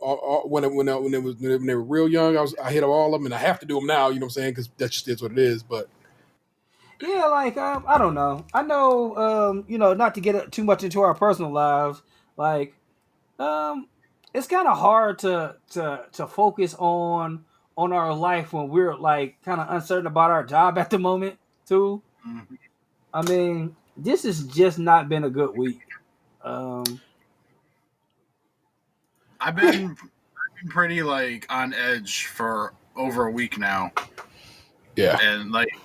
when they were real young. I hit all of them, and I have to do them now. You know what I'm saying? Because that just is what it is. But Yeah, like I don't know. I know, not to get too much into our personal lives. Like, it's kind of hard to focus on our life when we're like kind of uncertain about our job at the moment too. Mhm. I mean, this has just not been a good week. I've been pretty like on edge for over a week now, yeah, and like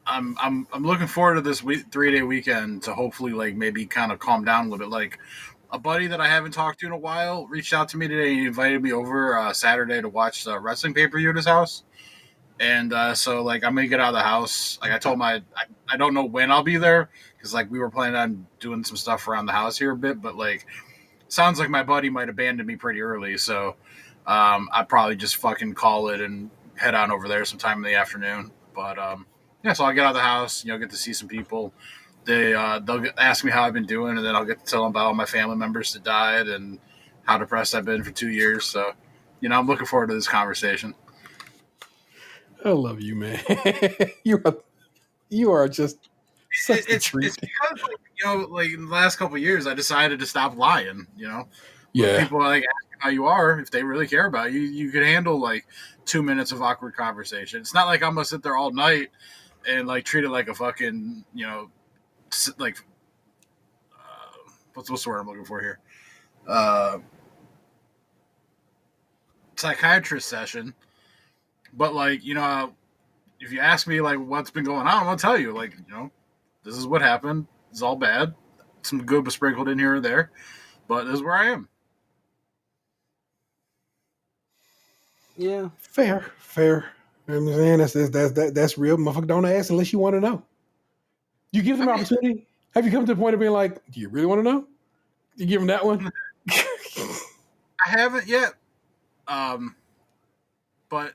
I'm looking forward to this 3-day weekend to hopefully like maybe kind of calm down a little bit. Like a buddy that I haven't talked to in a while reached out to me today. He invited me over Saturday to watch the wrestling pay-per-view at his house. And so like I'm gonna get out of the house. Like I told him I don't know when I'll be there because like we were planning on doing some stuff around the house here a bit, but like sounds like my buddy might abandon me pretty early. So I'd probably just fucking call it and head on over there sometime in the afternoon. But yeah, so I'll get out of the house, get to see some people. They'll ask me how I've been doing, and then I'll get to tell them about all my family members that died and how depressed I've been for 2 years. So, I'm looking forward to this conversation. I love you, man. you are just such a treat. It's because like in the last couple of years, I decided to stop lying. When Yeah. people like ask you how you are, if they really care about you, you can handle like 2 minutes of awkward conversation. It's not like I'm gonna sit there all night and like treat it like a fucking like what's the word I'm looking for here? Psychiatrist session. But like if you ask me like what's been going on, I'll tell you like this is what happened. It's all bad. some good was sprinkled in here or there, but this is where I am. Yeah. Fair. I'm saying that's real. Motherfucker, don't ask unless you want to know. You give them an opportunity. Have you come to the point of being like, do you really want to know? You give them that one. I haven't yet, but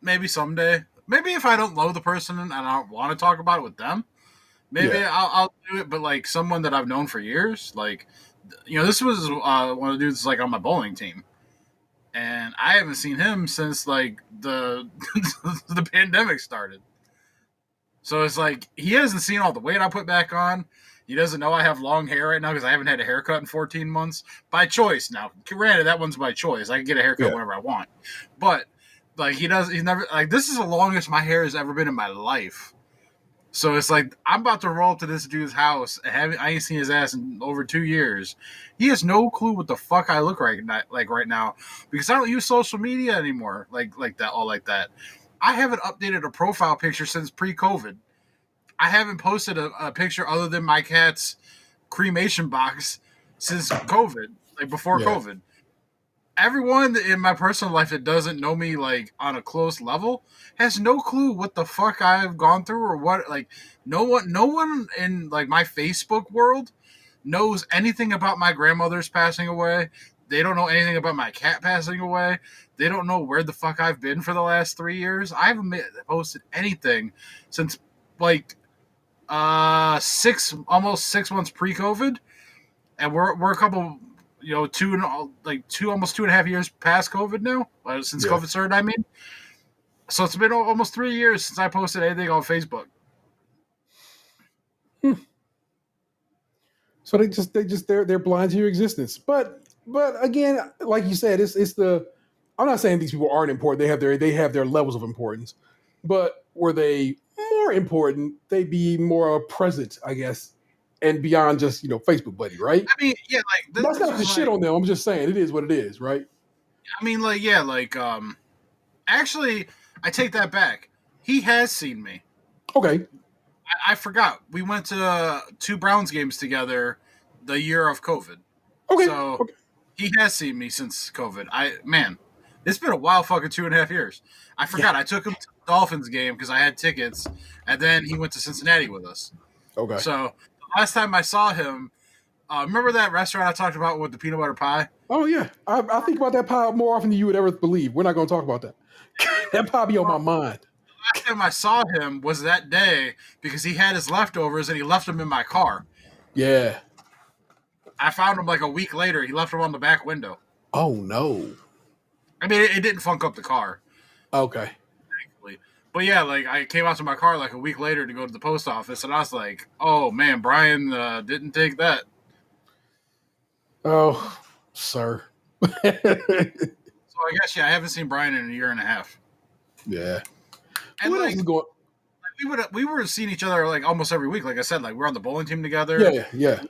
maybe someday. Maybe if I don't know the person and I don't want to talk about it with them, maybe I'll do it. But like someone that I've known for years, like this was one of the dudes like on my bowling team, and I haven't seen him since like the the pandemic started. So it's like he hasn't seen all the weight I put back on. He doesn't know I have long hair right now because I haven't had a haircut in 14 months by choice. Now, granted, that one's by choice. I can get a haircut whenever I want, but like he's never like this is the longest my hair has ever been in my life. So it's like I'm about to roll up to this dude's house and I ain't seen his ass in over 2 years. He has no clue what the fuck I look right now because I don't use social media anymore like that. I haven't updated a profile picture since pre-COVID. I haven't posted a picture other than my cat's cremation box since COVID, like before COVID. Everyone in my personal life that doesn't know me like on a close level has no clue what the fuck I've gone through or what. Like no one in like my Facebook world knows anything about my grandmother's passing away. They don't know anything about my cat passing away. They don't know where the fuck I've been for the last 3 years. I haven't posted anything since like almost 6 months pre-COVID, and we're a couple, almost 2.5 years past COVID now, since COVID started. I mean, so it's been almost 3 years since I posted anything on Facebook. So they're blind to your existence. But again, like you said, it's the. I'm not saying these people aren't important. They have their levels of importance, but were they more important, they'd be more present, I guess, and beyond just Facebook buddy, right? I mean, yeah, like that's not the shit on them. I'm just saying it is what it is, right? I mean, like actually, I take that back. He has seen me. Okay. I forgot. We went to 2 Browns games together the year of COVID. Okay. So he has seen me since COVID. It's been a wild fucking 2.5 years. I forgot. I took him to the Dolphins game because I had tickets, and then he went to Cincinnati with us. Okay. So the last time I saw him, remember that restaurant I talked about with the peanut butter pie? Oh, yeah. I think about that pie more often than you would ever believe. We're not going to talk about that. That pie be on my mind. The last time I saw him was that day because he had his leftovers and he left them in my car. Yeah. I found him like a week later. He left them on the back window. Oh, no. I mean, it didn't funk up the car. Okay. Thankfully. But yeah, like I came out to my car like a week later to go to the post office, and I was like, "Oh man, Brian didn't take that." Oh, sir. So I guess I haven't seen Brian in a year and a half. Yeah. And what else is going? We were seeing each other like almost every week. Like I said, like we're on the bowling team together. Yeah.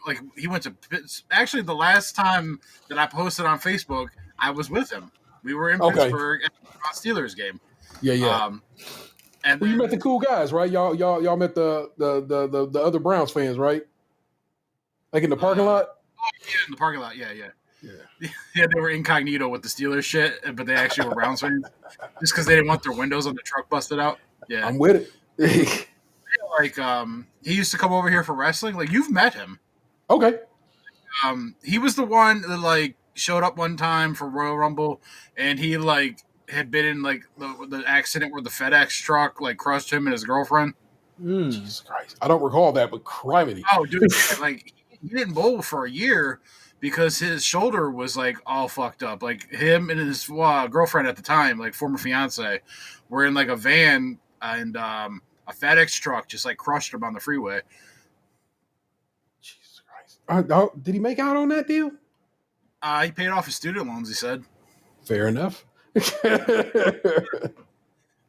Like he went to actually the last time that I posted on Facebook, I was with him. We were in Pittsburgh at the Steelers game. Yeah. And you met the cool guys, right? Y'all met the other Browns fans, right? Like in the parking lot? Oh, yeah, in the parking lot. Yeah. Yeah, they were incognito with the Steelers shit, but they actually were Browns fans just because they didn't want their windows on the truck busted out. Yeah. I'm with it. Like, he used to come over here for wrestling. Like, you've met him. Okay. He was the one that, like, showed up one time for Royal Rumble, and he, like, had been in, like, the accident where the FedEx truck, like, crushed him and his girlfriend. Jesus Christ. I don't recall that, but criminy. Oh, dude. Like, he didn't bowl for a year because his shoulder was, like, all fucked up. Like, him and his girlfriend at the time, like, former fiance, were in, like, a van, and a FedEx truck just, like, crushed him on the freeway. Jesus Christ. Did he make out on that deal? He paid off his student loans, he said. Fair enough.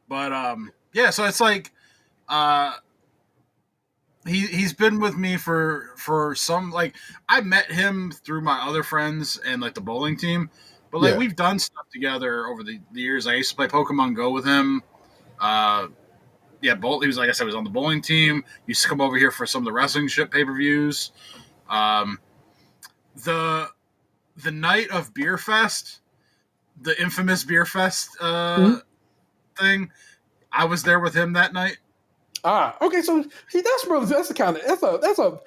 But, yeah, so it's like, he's been with me for some, like, I met him through my other friends and, like, the bowling team, but, like, we've done stuff together over the years. I used to play Pokemon Go with him. He was, like I said, was on the bowling team. He used to come over here for some of the wrestling shit pay-per-views. The night of Beer Fest, the infamous Beer Fest thing, I was there with him that night. Okay, so that's the kind of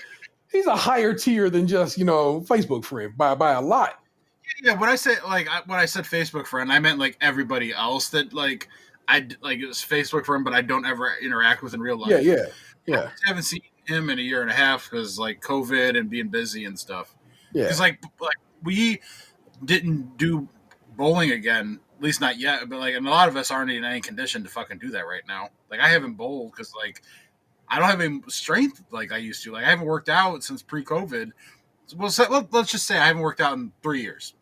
he's a higher tier than just Facebook friend by a lot. Yeah, when I say when I said Facebook friend, I meant like everybody else that like it was Facebook friend, but I don't ever interact with in real life. Yeah. I haven't seen him in a year and a half because like COVID and being busy and stuff. Yeah, because like we didn't do bowling again, at least not yet. But like, and a lot of us aren't in any condition to fucking do that right now. Like I haven't bowled because like I don't have any strength like I used to. Like I haven't worked out since pre-COVID. Well, let's just say I haven't worked out in 3 years.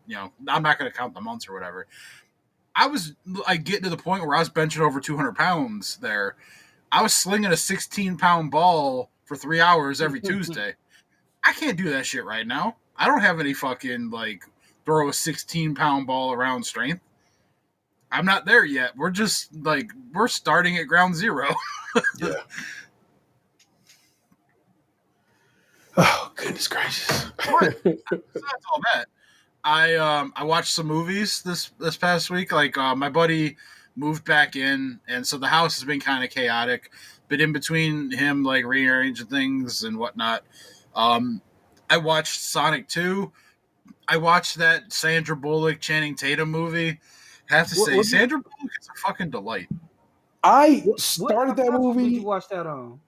I'm not going to count the months or whatever. I was like getting to the point where I was benching over 200 pounds there. I was slinging a 16-pound ball for 3 hours every Tuesday. I can't do that shit right now. I don't have any fucking like throw a 16-pound ball around strength. I'm not there yet. We're just like we're starting at ground zero. Yeah. Oh, goodness gracious. That's all that. I watched some movies this past week. Like my buddy moved back in, and so the house has been kind of chaotic. But in between him like rearranging things and whatnot, I watched Sonic 2. I watched that Sandra Bullock, Channing Tatum movie. I have to say, Sandra Bullock is a fucking delight. I started that movie. Did you watch that on?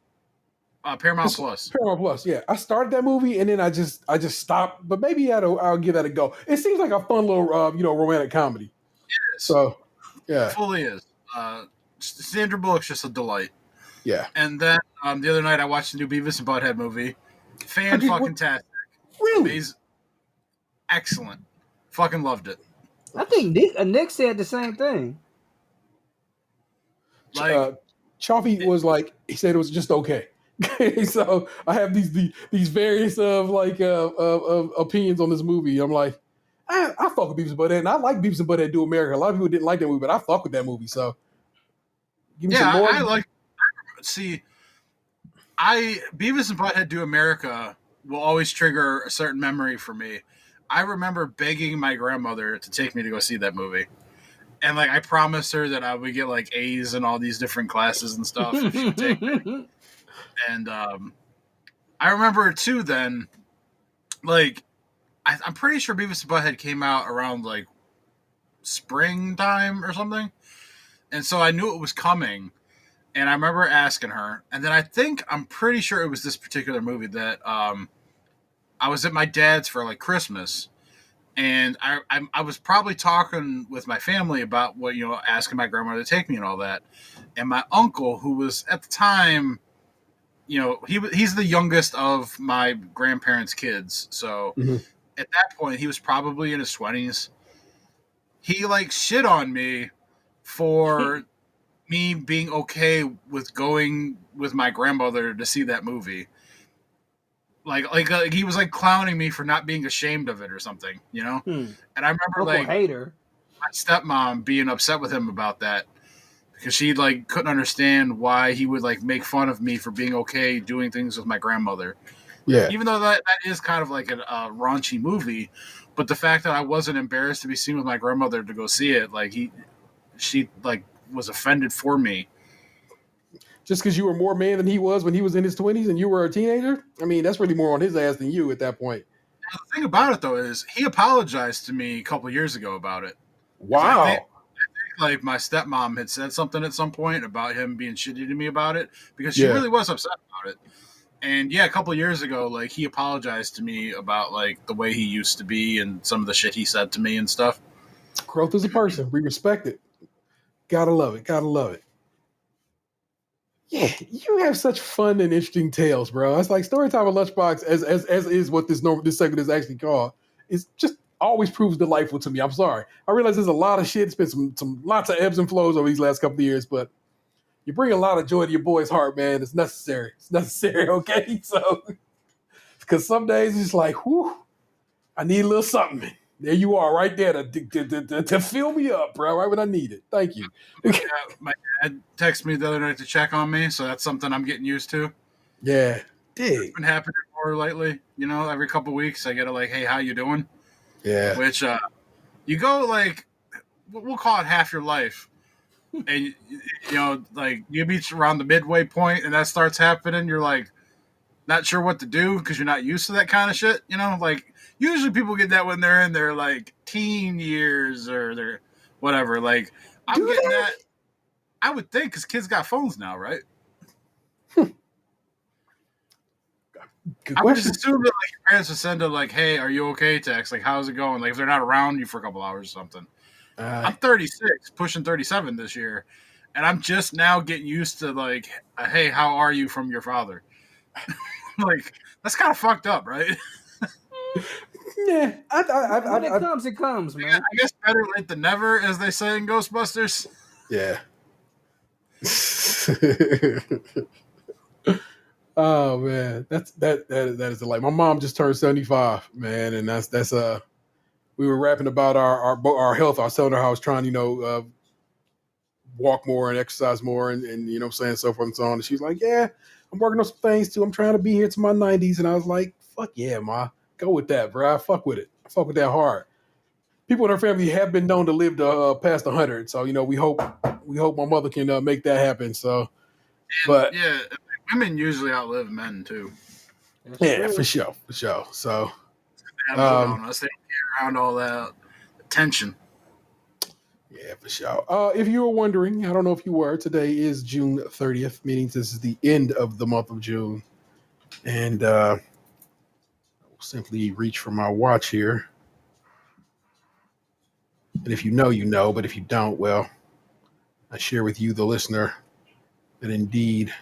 Paramount Plus. Paramount Plus, yeah. I started that movie and then I just stopped. But maybe I'll give that a go. It seems like a fun little romantic comedy. It is. So, yeah, it fully is. Sandra Bullock's just a delight. Yeah. And then the other night I watched the new Beavis and Butthead movie. Fan-fucking-tastic. Really? Amazing. Excellent. Fucking loved it. I think Nick said the same thing. Like Chaffee was like, he said it was just okay. So I have these various of opinions on this movie. I'm like, I fuck with Beavis and Butthead, and I like Beavis and Butthead Do America. A lot of people didn't like that movie, but I fuck with that movie. So give me some more. Beavis and Butthead Do America will always trigger a certain memory for me. I remember begging my grandmother to take me to go see that movie. And like I promised her that I would get like A's in all these different classes and stuff if she'd take me. And I remember too then, like I'm pretty sure Beavis and Butthead came out around like springtime or something. And so I knew it was coming. And I remember asking her. And then I'm pretty sure it was this particular movie that I was at my dad's for like Christmas. And I was probably talking with my family about what, asking my grandmother to take me and all that. And my uncle, who was at the time, he's the youngest of my grandparents' kids. So at that point, he was probably in his 20s. He like shit on me for me being okay with going with my grandmother to see that movie. Like he was like clowning me for not being ashamed of it or something, And I remember hater. My stepmom being upset with him about that because she like couldn't understand why he would like make fun of me for being okay doing things with my grandmother. Yeah. Even though that is kind of like a raunchy movie, but the fact that I wasn't embarrassed to be seen with my grandmother to go see it, like she like was offended for me. Just because you were more man than he was when he was in his 20s and you were a teenager? I mean, that's really more on his ass than you at that point. Now, the thing about it, though, is he apologized to me a couple of years ago about it. Wow. I think, like, my stepmom had said something at some point about him being shitty to me about it because she really was upset about it. And, yeah, a couple of years ago, like, he apologized to me about, like, the way he used to be and some of the shit he said to me and stuff. Growth as a person. We respect it. Gotta love it. Gotta love it. Yeah, you have such fun and interesting tales, bro. It's like Storytime with Lunchbox, as is what this segment is actually called. It's just always proves delightful to me. I'm sorry. I realize there's a lot of shit. It's been some lots of ebbs and flows over these last couple of years, but you bring a lot of joy to your boy's heart, man. It's necessary. It's necessary, okay? So, because some days it's like, whew, I need a little something. There you are, right there to fill me up, bro. Right when I need it. Thank you. My dad texted me the other night to check on me, so that's something I'm getting used to. Yeah, it's been happening more lately. You know, every couple weeks I get a like, "Hey, how you doing?" Yeah. Which you go like, we'll call it half your life, and like you reach around the midway point, and that starts happening. You're like, not sure what to do because you're not used to that kind of shit. You know, like usually people get that when they're in their like teen years or their whatever. Like I'm getting that. I would think because kids got phones now, right? Good I would question. just assume that like your parents would send a like, "Hey, are you okay?" text, like, "How's it going?" Like if they're not around you for a couple hours or something. I'm 36, pushing 37 this year, and I'm just now getting used to like, "Hey, how are you?" from your father. Like that's kind of fucked up, right? Yeah, When it comes, it comes, man. I guess better late than never, as they say in Ghostbusters. yeah. Oh man, that is like my mom just turned 75, man, and that's we were rapping about our health. I was telling her how I was trying, walk more and exercise more, and you know what I'm saying, so forth and so on. And she's like, "Yeah, I'm working on some things too. I'm trying to be here to my 90s." And I was like, "Fuck yeah, ma, go with that, bro. I fuck with it. I fuck with that hard." People in her family have been known to live to past 100, so we hope my mother can make that happen. So, but Yeah, women usually outlive men too. yeah, for sure. So, They have more on us. They don't care around all that attention. yeah, for sure. If you were wondering, I don't know if you were, today is June 30th, meaning this is the end of the month of June. And I'll simply reach for my watch here. And if you know, you know, but if you don't, well, I share with you, the listener, that indeed,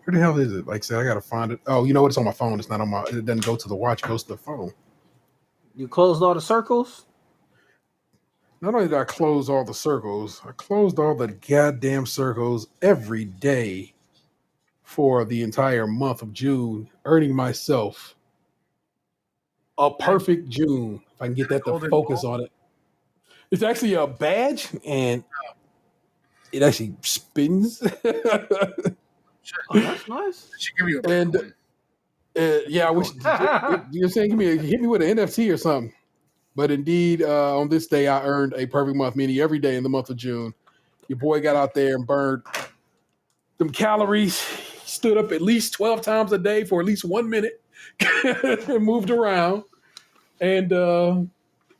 where the hell is it? Like I said, I got to find it. Oh, you know what? It's on my phone. It's not on it doesn't go to the watch, it goes to the phone. You closed all the circles? Not only did I close all the circles, I closed all the goddamn circles every day for the entire month of June, earning myself a perfect June. If I can get that to Golden focus ball? on it. It's actually a badge, and it actually spins. Oh, that's nice. She give you a And Bitcoin. yeah, I wish you're saying hit me with an NFT or something. But indeed, on this day, I earned a perfect month, meaning every day in the month of June. Your boy got out there and burned them calories. He stood up at least 12 times a day for at least 1 minute and moved around and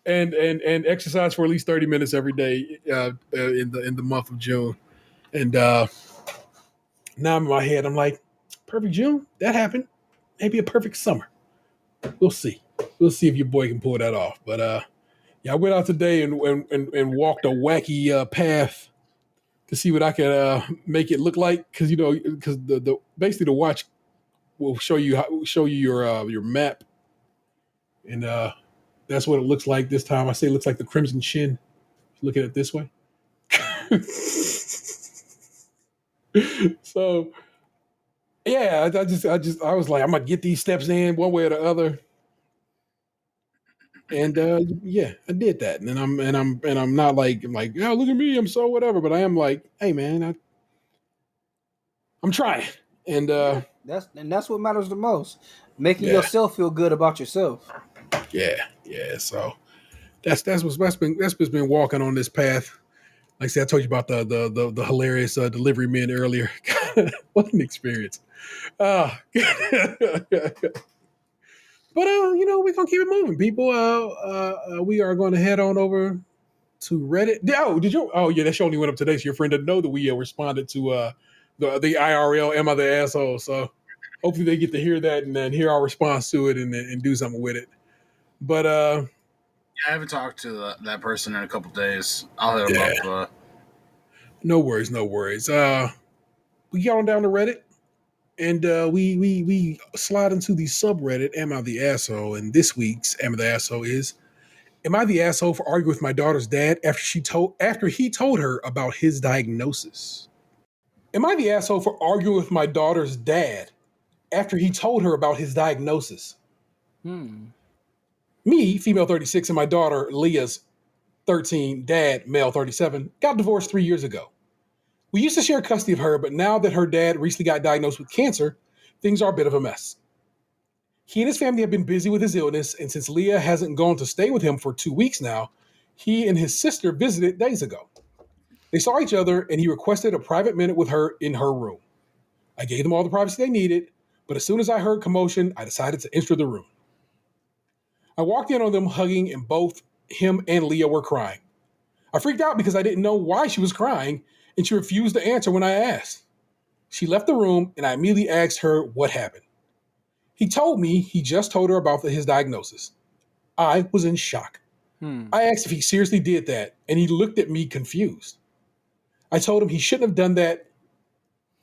exercised for at least 30 minutes every day in the month of June. And now in my head, I'm like, perfect June? That happened. Maybe a perfect summer. We'll see. We'll see if your boy can pull that off. But yeah, I went out today and walked a wacky path to see what I could make it look like, because the basically the watch will show you your map, and that's what it looks like this time. I say it looks like the Crimson Chin. Look at it this way. So yeah, I was like, I'm gonna get these steps in one way or the other. And yeah, I did that, and I'm not like yeah, look at me, I'm so whatever, but I am like, hey man, I'm trying, and That's what matters the most. Making yeah, yourself feel good about yourself. yeah. So that's what's been walking on this path. Like I said, I told you about the hilarious delivery men earlier. What an experience! But we're gonna keep it moving, people. We are going to head on over to Reddit. Oh, did you? Oh, yeah, that show only went up today. So your friend didn't know that we responded to the IRL "Am I the Asshole?" So hopefully they get to hear that and then hear our response to it and do something with it. But Yeah, I haven't talked to that person in a couple days. I'll hit him up. no worries. We got on down to Reddit. And we slide into the subreddit, Am I the Asshole? And this week's Am I the Asshole is, am I the asshole for arguing with my daughter's dad after he told her about his diagnosis? Am I the asshole for arguing with my daughter's dad after he told her about his diagnosis? Me, female 36, and my daughter, Leah's 13, dad, male 37, got divorced 3 years ago. We used to share custody of her, but now that her dad recently got diagnosed with cancer, things are a bit of a mess. He and his family have been busy with his illness, and since Leah hasn't gone to stay with him for 2 weeks now, he and his sister visited days ago. They saw each other, and he requested a private minute with her in her room. I gave them all the privacy they needed, but as soon as I heard commotion, I decided to enter the room. I walked in on them hugging, and both him and Leah were crying. I freaked out because I didn't know why she was crying, and she refused to answer when I asked. She left the room, and I immediately asked her what happened. He told me he just told her about his diagnosis. I was in shock. I asked if he seriously did that, and he looked at me confused. I told him he shouldn't have done that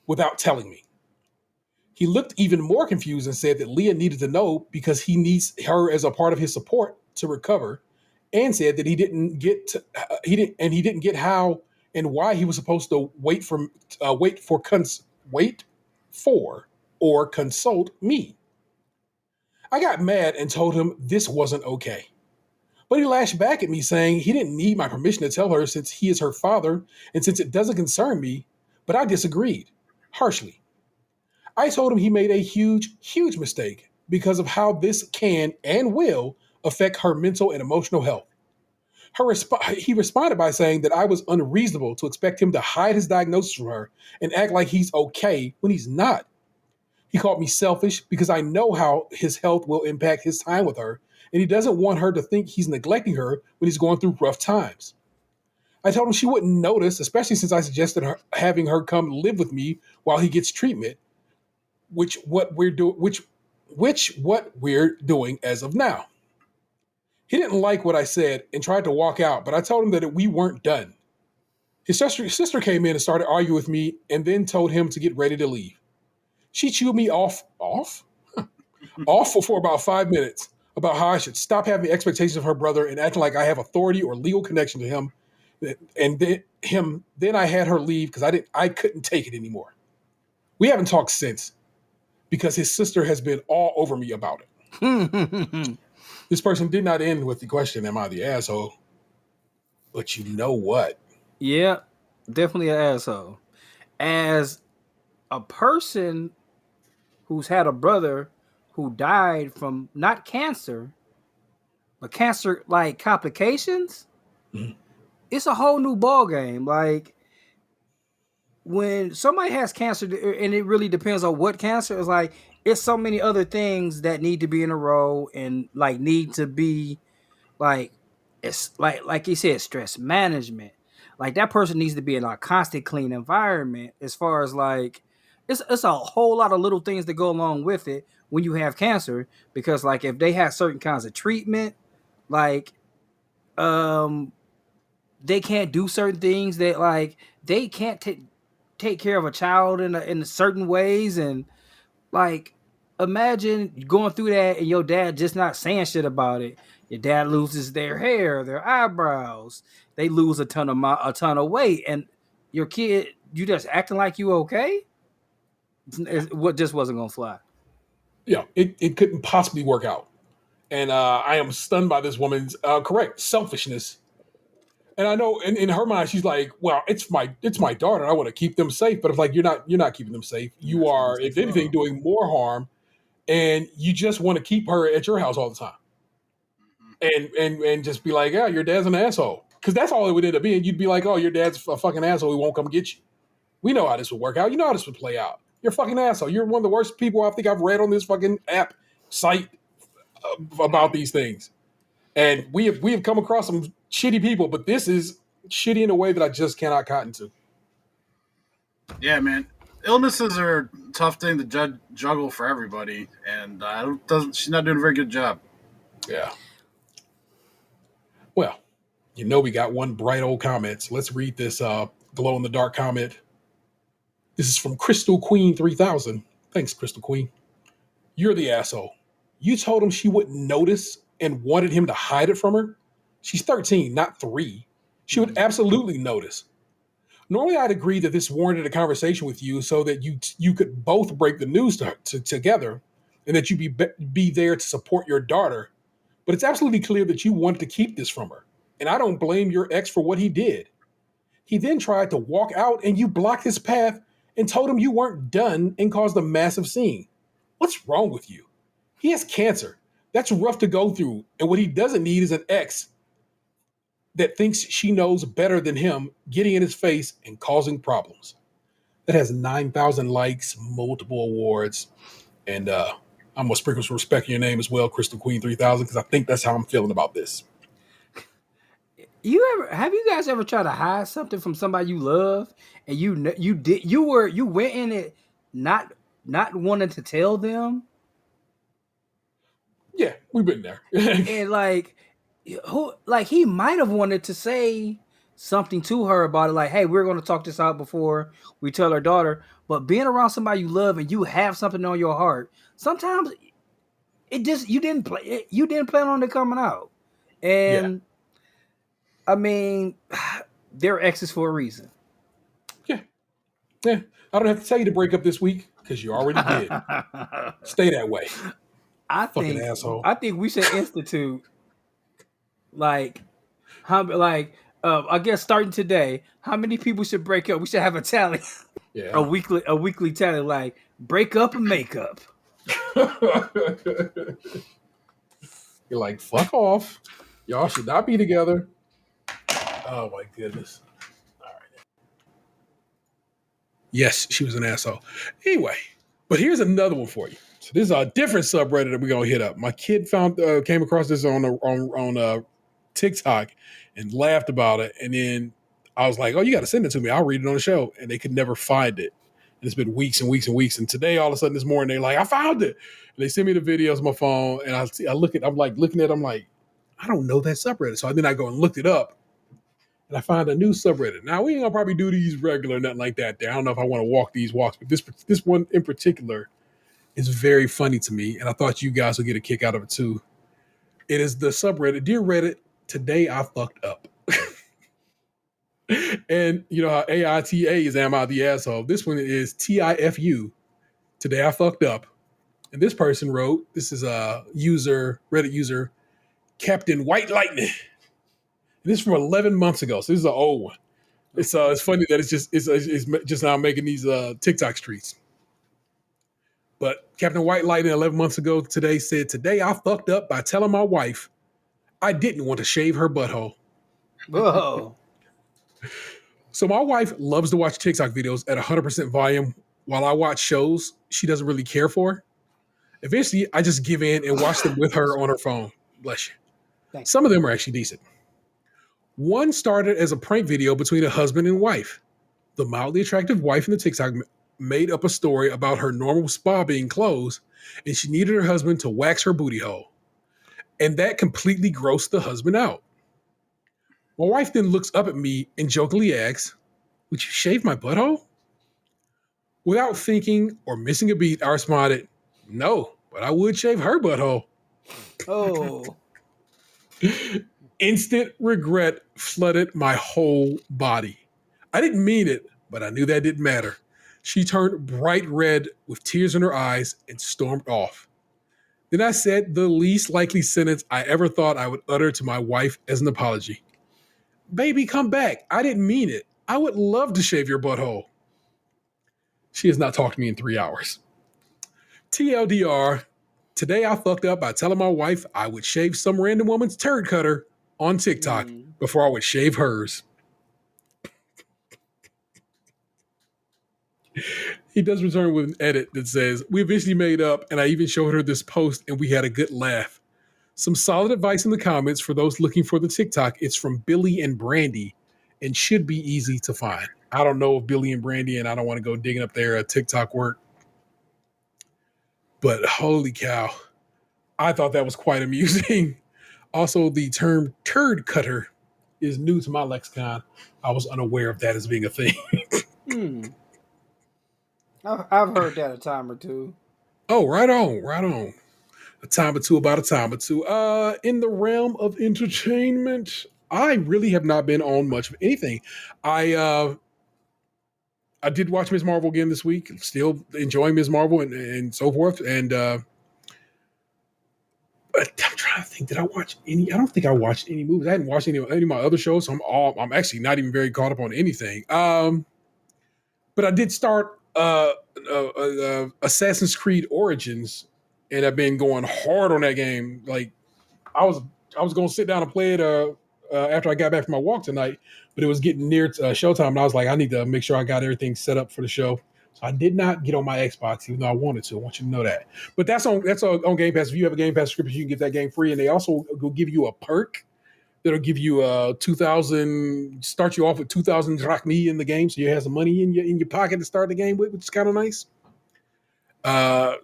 without telling me. He looked even more confused and said that Leah needed to know because he needs her as a part of his support to recover, and said that he didn't get how and why he was supposed to wait for or consult me. I got mad and told him this wasn't okay. But he lashed back at me saying he didn't need my permission to tell her since he is her father and since it doesn't concern me, but I disagreed, harshly. I told him he made a huge, huge mistake because of how this can and will affect her mental and emotional health. He responded by saying that I was unreasonable to expect him to hide his diagnosis from her and act like he's okay when he's not. He called me selfish because I know how his health will impact his time with her, and he doesn't want her to think he's neglecting her when he's going through rough times. I told him she wouldn't notice, especially since I suggested having her come live with me while he gets treatment, which what we're doing as of now. He didn't like what I said and tried to walk out, but I told him that we weren't done. His sister came in and started arguing with me and then told him to get ready to leave. She chewed me off for about 5 minutes about how I should stop having expectations of her brother and acting like I have authority or legal connection to him. And then I had her leave because I couldn't take it anymore. We haven't talked since because his sister has been all over me about it. This person did not end with the question, am I the asshole? But you know what? Yeah, definitely an asshole. As a person who's had a brother who died from not cancer, but cancer like complications, it's a whole new ball game. Like when somebody has cancer, and it really depends on what cancer is, like it's so many other things that need to be in a row and like need to be like, it's like you said, stress management. Like that person needs to be in a constant clean environment. As far as like, it's a whole lot of little things that go along with it when you have cancer. Because like if they have certain kinds of treatment, like they can't do certain things that like they can't take care of a child in certain ways. And like imagine going through that and your dad just not saying shit about it. Your dad loses their hair, their eyebrows, they lose a ton of weight, and your kid, you just acting like you okay. What just wasn't gonna fly. Yeah, it couldn't possibly work out. And I am stunned by this woman's correct selfishness. And I know in her mind, she's like, well, it's my daughter. I want to keep them safe. But it's like, you're not keeping them safe. You are, if anything, doing more harm. And you just want to keep her at your house all the time. And just be like, yeah, your dad's an asshole. Because that's all it would end up being. You'd be like, oh, your dad's a fucking asshole. He won't come get you. We know how this would work out. You know how this would play out. You're a fucking asshole. You're one of the worst people I think I've read on this fucking app site about these things. And we have come across some shitty people, but this is shitty in a way that I just cannot cotton to. Yeah, man. Illnesses are a tough thing to juggle for everybody, and she's not doing a very good job. Yeah. Well, we got one bright old comment. So let's read this glow in the dark comment. This is from Crystal Queen 3000. Thanks, Crystal Queen. You're the asshole. You told him she wouldn't notice and wanted him to hide it from her. She's 13, not 3. She would absolutely notice. Normally, I'd agree that this warranted a conversation with you so that you could both break the news together and that you'd be there to support your daughter. But it's absolutely clear that you wanted to keep this from her. And I don't blame your ex for what he did. He then tried to walk out and you blocked his path and told him you weren't done and caused a massive scene. What's wrong with you? He has cancer. That's rough to go through. And what he doesn't need is an ex that thinks she knows better than him, getting in his face and causing problems. That has 9,000 likes, multiple awards, and I'm gonna sprinkle some respect in your name as well, Crystal Queen 3000, because I think that's how I'm feeling about this. Have you guys ever tried to hide something from somebody you love, and you went in it not wanting to tell them, Yeah, we've been there. and like he might have wanted to say something to her about it, like, hey, we're going to talk this out before we tell our daughter. But being around somebody you love and you have something on your heart, sometimes it just you didn't plan on it coming out, and I mean, they're exes for a reason. Yeah. I don't have to tell you to break up this week because you already did. Stay that way. Fucking asshole. I think we should institute I guess starting today, how many people should break up? We should have a tally. Yeah. A weekly tally, like break up and make up. You're like, fuck off. Y'all should not be together. Oh my goodness. All right. Yes, she was an asshole. Anyway, but here's another one for you. So this is a different subreddit that we're gonna hit up. My kid came across this on TikTok and laughed about it, and then I was like, "Oh, you got to send it to me. I'll read it on the show." And they could never find it. And it's been weeks and weeks and weeks. And today, all of a sudden, this morning, they're like, "I found it." And they send me the videos on my phone, and I'm like, I don't know that subreddit. So then I go and looked it up, and I find a new subreddit. Now we ain't gonna probably do these regular, nothing like that. I don't know if I want to walk these walks, but this one in particular is very funny to me, and I thought you guys would get a kick out of it too. It is the subreddit, Dear Reddit, today I fucked up. And you know how AITA is Am I the Asshole? This one is TIFU, today I fucked up. And this person wrote, this is a Reddit user, Captain White Lightning. And this is from 11 months ago, so this is an old one. It's funny that it's just now making these TikTok streets. But Captain White Lightning 11 months ago today said, today I fucked up by telling my wife I didn't want to shave her butthole. Whoa. So my wife loves to watch TikTok videos at 100% volume while I watch shows she doesn't really care for. Eventually, I just give in and watch them with her on her phone. Bless you. Thanks. Some of them are actually decent. One started as a prank video between a husband and wife. The mildly attractive wife in the TikTok made up a story about her normal spa being closed, and she needed her husband to wax her booty hole. And that completely grossed the husband out. My wife then looks up at me and jokingly asks, would you shave my butthole? Without thinking or missing a beat, I responded, no, but I would shave her butthole. Oh. Instant regret flooded my whole body. I didn't mean it, but I knew that didn't matter. She turned bright red with tears in her eyes and stormed off. Then I said the least likely sentence I ever thought I would utter to my wife as an apology. Baby, come back. I didn't mean it. I would love to shave your butthole. She has not talked to me in 3 hours. TLDR, today I fucked up by telling my wife I would shave some random woman's turd cutter on TikTok before I would shave hers. He does return with an edit that says, we eventually made up and I even showed her this post and we had a good laugh. Some solid advice in the comments for those looking for the TikTok. It's from Billy and Brandy and should be easy to find. I don't know if Billy and Brandy, and I don't want to go digging up their TikTok work. But holy cow, I thought that was quite amusing. Also, the term turd cutter is new to my lexicon. I was unaware of that as being a thing. I've heard that a time or two. Oh, right on. A time or two about a time or two. In the realm of entertainment, I really have not been on much of anything. I did watch Ms. Marvel again this week. Still enjoying Ms. Marvel and so forth. And I'm trying to think. Did I watch any? I don't think I watched any movies. I hadn't watched any of my other shows. So I'm actually not even very caught up on anything. But I did start Assassin's Creed Origins, and I've been going hard on that game. Like I was going to sit down and play it after I got back from my walk tonight, but it was getting near showtime, and I was like, I need to make sure I got everything set up for the show. So I did not get on my Xbox, even though I wanted to. I want you to know that. But that's on Game Pass. If you have a Game Pass subscription, you can get that game free, and they also will give you a perk that'll give you 2,000. Start you off with 2,000 drachmi in the game, so you have some money in your pocket to start the game with, which is kind of nice.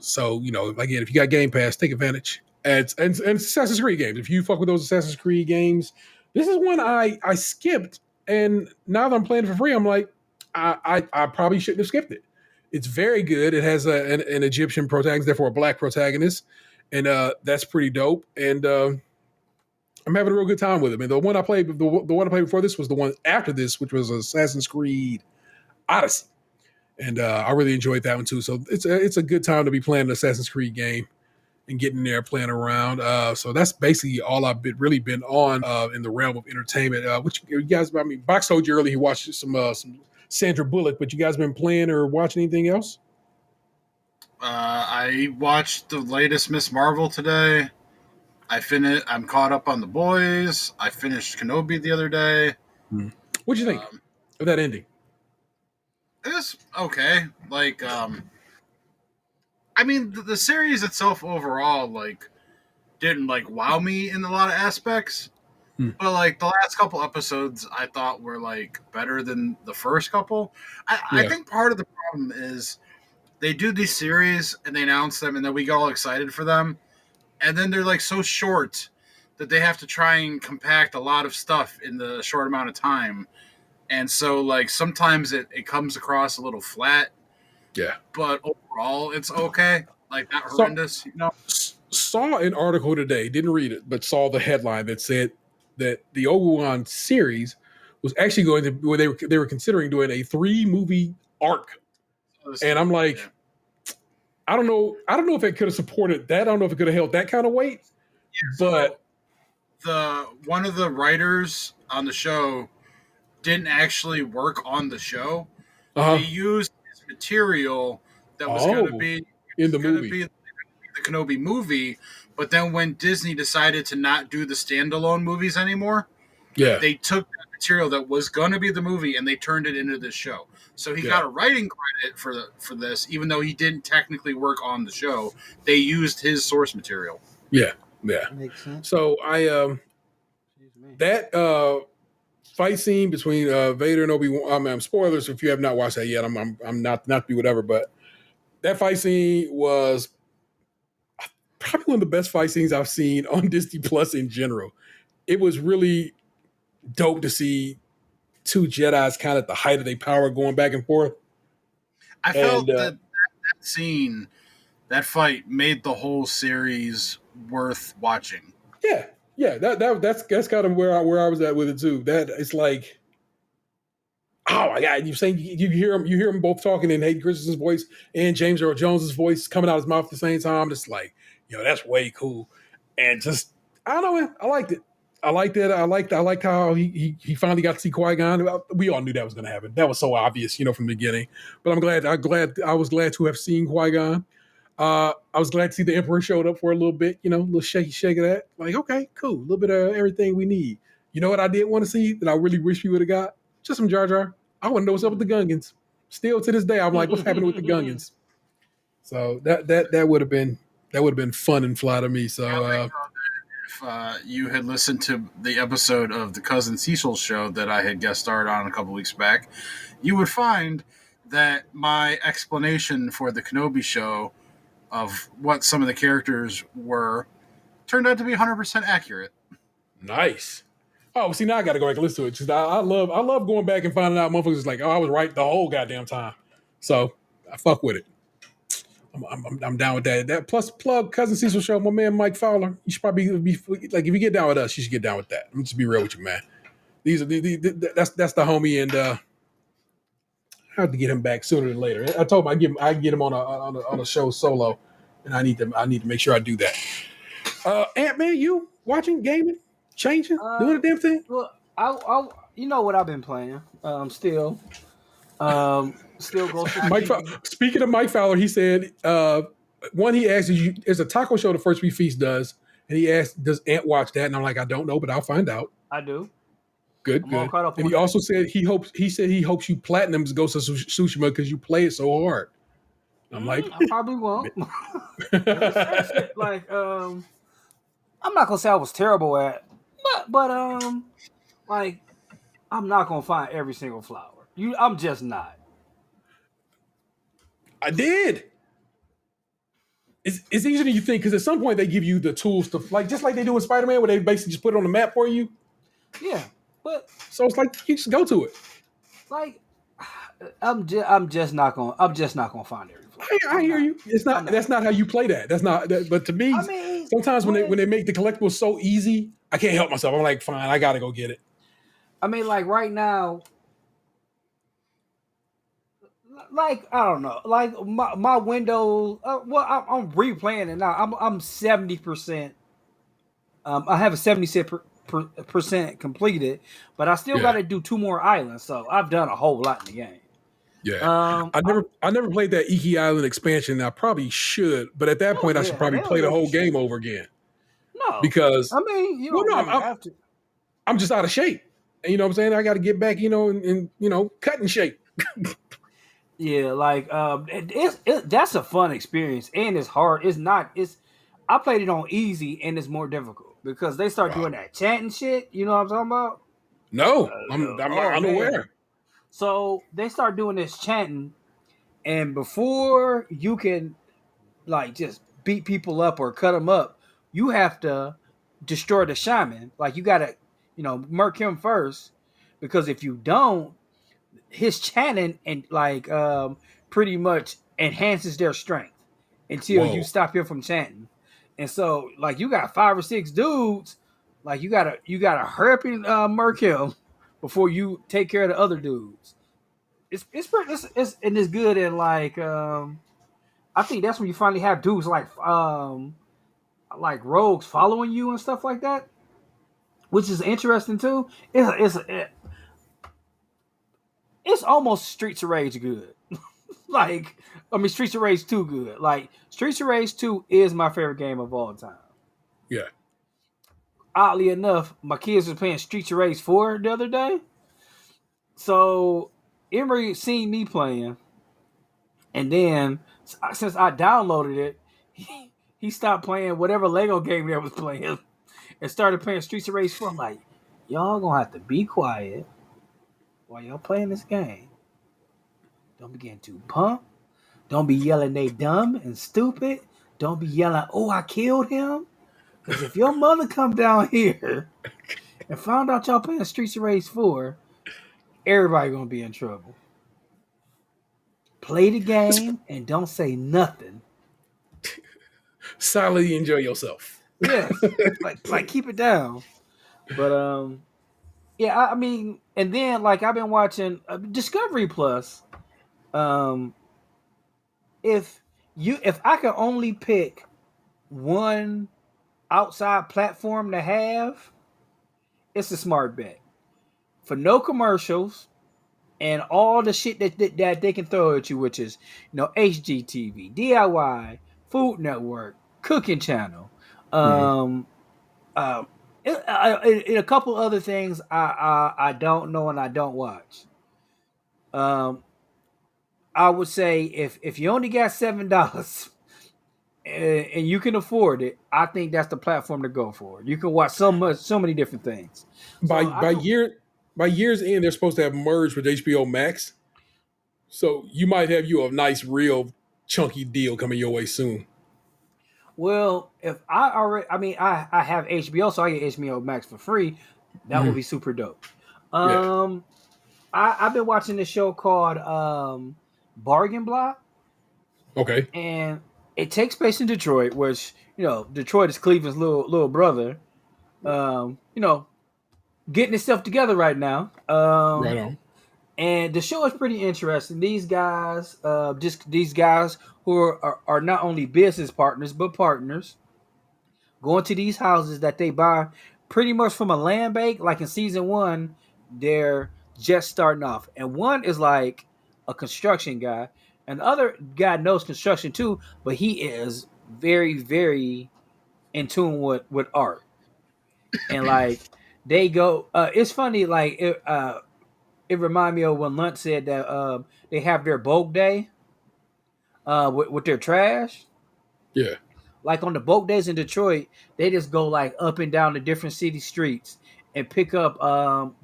So again, if you got Game Pass, take advantage. And Assassin's Creed games. If you fuck with those Assassin's Creed games, this is one I skipped, and now that I'm playing it for free, I'm like, I probably shouldn't have skipped it. It's very good. It has an Egyptian protagonist, therefore a black protagonist, and that's pretty dope. And I'm having a real good time with it. And the one I played, the one I played before this was the one after this, which was Assassin's Creed Odyssey, and I really enjoyed that one too. So it's a good time to be playing an Assassin's Creed game and getting there, playing around. So that's basically all I've really been on in the realm of entertainment. Which you guys, I mean, Box told you earlier he watched some Sandra Bullock, but you guys been playing or watching anything else? I watched the latest Miss Marvel today. I'm caught up on The Boys. I finished Kenobi the other day. What'd you think of that ending? It's okay. Like, I mean, the series itself overall, like, didn't, like, wow me in a lot of aspects. But, like, the last couple episodes I thought were, like, better than the first couple. I think part of the problem is they do these series and they announce them and then we get all excited for them. And then they're, like, so short that they have to try and compact a lot of stuff in the short amount of time. And so, like, sometimes it comes across a little flat. Yeah. But overall, it's okay. Like, not horrendous, Saw an article today, didn't read it, but saw the headline that said that the Obi-Wan series was actually going to, where they were considering doing a 3-movie arc. And I'm like, I don't know if it could have supported that. I don't know if it could have held that kind of weight. Yeah, but one of the writers on the show didn't actually work on the show. They used his material that was going to be in the movie, the Kenobi movie. But then when Disney decided to not do the standalone movies anymore, they took that material that was going to be the movie and they turned it into this show. So he got a writing credit for this, even though he didn't technically work on the show. They used his source material. Yeah. Makes sense. So that fight scene between Vader and Obi-Wan. I'm spoilers if you have not watched that yet. I'm not to be whatever, but that fight scene was probably one of the best fight scenes I've seen on Disney Plus in general. It was really dope to see two Jedis kind of at the height of their power going back and forth. I felt that scene, that fight, made the whole series worth watching. Yeah. That's kind of where I was at with it too. That it's like, oh my God! You're saying you hear them both talking in Hayden Christensen's voice and James Earl Jones's voice coming out of his mouth at the same time. It's like, that's way cool. And just, I don't know, man. I liked it. I liked it. I liked how he finally got to see Qui-Gon. We all knew that was going to happen. That was so obvious, from the beginning. But I was glad to have seen Qui-Gon. I was glad to see the Emperor showed up for a little bit, a little shake of that. Like, okay, cool. A little bit of everything we need. You know what I did want to see that I really wish we would have got? Just some Jar Jar. I want to know what's up with the Gungans. Still to this day, I'm like, what's happening with the Gungans? So that would have been fun and fly to me. So if you had listened to the episode of the Cousin Cecil show that I had guest starred on a couple weeks back, you would find that my explanation for the Kenobi show of what some of the characters were turned out to be 100% accurate. Nice. Oh, see, now I got to go back and listen to it because I love going back and finding out motherfuckers like, I was right the whole goddamn time. So I fuck with it. I'm down with that. That plus plug Cousin Cecil show. My man Mike Fowler. You should probably be like, if you get down with us, you should get down with that. I'm just be real with you, man. These are that's the homie, and I have to get him back sooner than later. I told him I get him on a show solo, and I need to make sure I do that. Ant-Man, you watching, gaming, changing, doing a damn thing? Well, I you know what I've been playing. Still goes to Speaking of Mike Fowler, he said One, he asked, "Is a taco show the First We Feast does?" And he asked, "Does Ant watch that?" And I'm like, "I don't know, but I'll find out." I do. Good, I'm all good. caught up And on he that. also said he hopes you platinums go to Tsushima because you play it so hard. I'm like, I probably won't. Certain shit, like I'm not gonna say I was terrible at, but like I'm not gonna find every single flower. I'm just not. I did. It's easier than you think because at some point they give you the tools to like just like they do in Spider-Man where they basically just put it on the map for you. Yeah, but So it's like you just go to it. like I'm just not gonna find every flower. I hear you. It's not that's not how you play that. That's not that, but to me, I mean, sometimes when they make the collectibles so easy, I can't help myself. I'm like, fine, I gotta go get it. like right now, like I don't know, like my window. Well, I'm replaying it now. I'm 70%. I have a 76% completed, but I still got to do 2 more islands. So I've done a whole lot in the game. Yeah. I never played that Iki Island expansion. I probably should, but at that point I should probably play the whole game over again. No. Because I mean, you don't really have to. I'm just out of shape. And you know what I'm saying? I gotta get back, and cut in shape. Yeah, like that's a fun experience and it's hard. I played it on easy and it's more difficult because they start doing that chanting shit. You know what I'm talking about? No, I'm unaware. So they start doing this chanting, and before you can like just beat people up or cut them up, you have to destroy the shaman. Like you gotta, murk him first, because if you don't, his chanting and like pretty much enhances their strength until you stop him from chanting. And so like you got 5 or 6 dudes, like you gotta hurry up and murk him before you take care of the other dudes. It's good in like I think that's when you finally have dudes like rogues following you and stuff like that, which is interesting too. It's almost Streets of Rage good. Streets of Rage 2 good. Like Streets of Rage 2 is my favorite game of all time. Yeah. Oddly enough, my kids were playing Streets of Rage 4 the other day. So Emery seen me playing, and then since I downloaded it, he stopped playing whatever Lego game they was playing and started playing Streets of Rage 4. I'm like, y'all gonna have to be quiet while y'all playing this game. Don't begin to pump. Don't be yelling they dumb and stupid. Don't be yelling, oh, I killed him. Because if your mother come down here and found out y'all playing Streets of Rage 4, everybody gonna be in trouble. Play the game and don't say nothing. Silently enjoy yourself. Yes, like keep it down. But yeah, I mean, and then like I've been watching Discovery Plus. If I could only pick one outside platform to have, it's a smart bet. For no commercials and all the shit that they can throw at you, which is HGTV, DIY, Food Network, Cooking Channel, and a couple other things I don't know and I don't watch. I would say if you only got $7 and you can afford it, I think that's the platform to go for. You can watch so many different things. By year's end, they're supposed to have merged with HBO Max, so you might have a nice, real chunky deal coming your way soon. Well, if I have HBO, so I get HBO Max for free. That would be super dope. I've been watching this show called Bargain Block. Okay. And it takes place in Detroit, which, Detroit is Cleveland's little brother. Getting itself together right now. Right on. And the show is pretty interesting. These guys, who are not only business partners, but partners, going to these houses that they buy pretty much from a land bank. Like in season 1, they're just starting off. And one is like a construction guy. And the other guy knows construction too, but he is very, very in tune with art. And like they go, it's funny. Like it reminded me of when Lunt said that they have their Bogue Day with their trash. Yeah. Like on the Bogue Days in Detroit, they just go like up and down the different city streets and pick up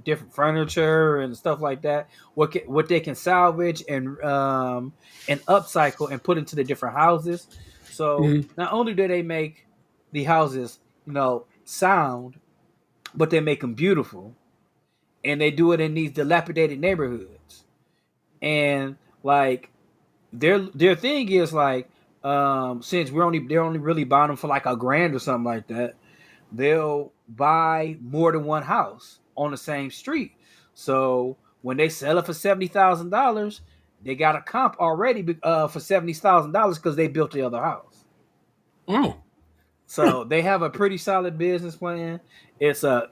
different furniture and stuff like that. What they can salvage and upcycle and put into the different houses. So Mhm. not only do they make the houses, sound, but they make them beautiful, and they do it in these dilapidated neighborhoods. And like their thing is like, since they're only really buying them for like $1,000 or something like that, they'll buy more than one house on the same street. So when they sell it for $70,000, they got a comp already for $70,000 because they built the other house. Oh. So they have a pretty solid business plan. It's a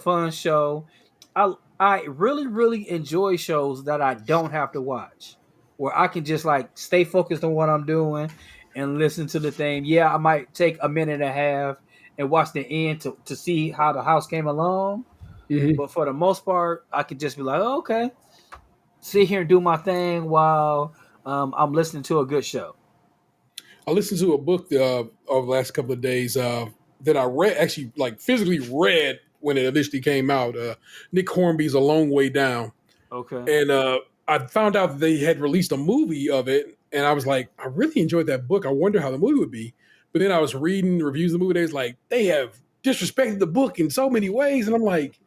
fun show. I really, really enjoy shows that I don't have to watch, where I can just like stay focused on what I'm doing and listen to the thing. Yeah, I might take a minute and a half and watch the end to see how the house came along. Mhm. But for the most part, I could just be like, oh, okay, sit here and do my thing while I'm listening to a good show. I listened to a book over the last couple of days that I read, actually like physically read when it initially came out. Nick Hornby's A Long Way Down. Okay. And I found out that they had released a movie of it, and I was like, I really enjoyed that book. I wonder how the movie would be. But then I was reading reviews of the movie. They was like, they have disrespected the book in so many ways, and I'm like,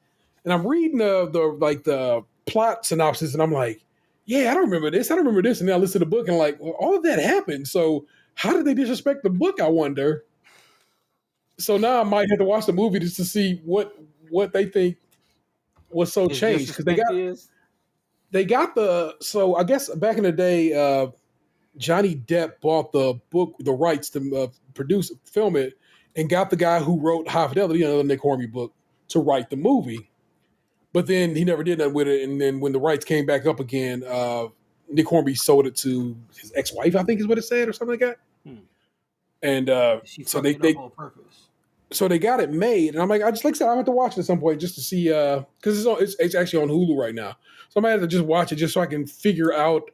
and I'm reading the plot synopsis, and I'm like, yeah, I don't remember this. I don't remember this. And then I listen to the book, and like, well, all of that happened. So how did they disrespect the book? I wonder. So now I might have to watch the movie just to see what they think was so His changed, because disrespect is they got so I guess back in the day, Johnny Depp bought the rights to film it, and got the guy who wrote High Fidelity, another Nick Hornby book, to write the movie. But then he never did that with it. And then when the rights came back up again, Nick Hornby sold it to his ex-wife, I think is what it said, or something like that. And she so fucked it up on purpose. so they got it made, and I'm like, I said, I have to watch it at some point just to see, because it's actually on Hulu right now. So I might have to just watch it just so I can figure out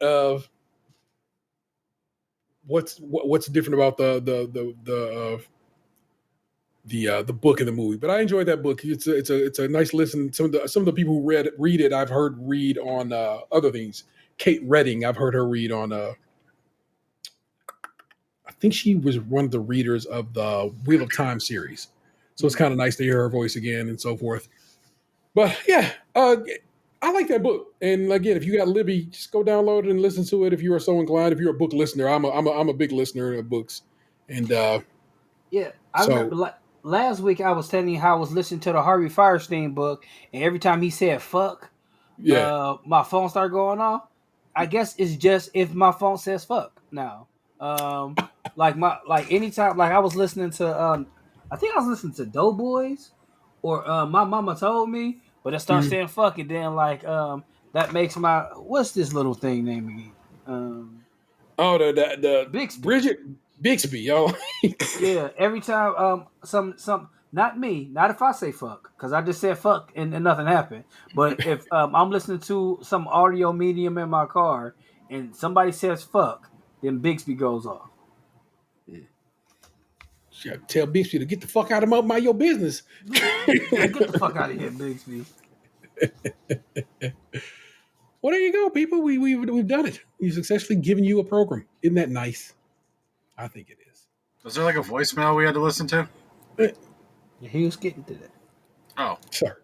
what's different about the book and the movie. But I enjoyed that book. It's a nice listen. Some of the people who read it, I've heard read on other things. Kate Redding, I've heard her read on. I think she was one of the readers of the Wheel of Time series. So it's kind of nice to hear her voice again and so forth. But yeah, I like that book. And again, if you got Libby, just go download it and listen to it if you are so inclined. If you're a book listener, I'm a big listener of books. And yeah, I remember last week I was telling you how I was listening to the Harvey Firestein book, and every time he said fuck, my phone started going off. I guess it's just if my phone says fuck now. Like anytime, like I was listening to I think I was listening to Doughboys, or My Mama Told Me, but it starts saying fuck, and then like that makes my, what's this little thing name again? The Bixby. Bridget Bixby, yo. Yeah, every time some not me, not if I say fuck, because I just said fuck and nothing happened. But if I'm listening to some audio medium in my car and somebody says fuck, then Bixby goes off. You gotta tell Bixby to get the fuck out of your business. Yeah, get the fuck out of here, Bixby. Well, there you go, people. We've done it. We've successfully given you a program. Isn't that nice? I think it is. Was there like a voicemail we had to listen to? He was getting to that. Oh, sir.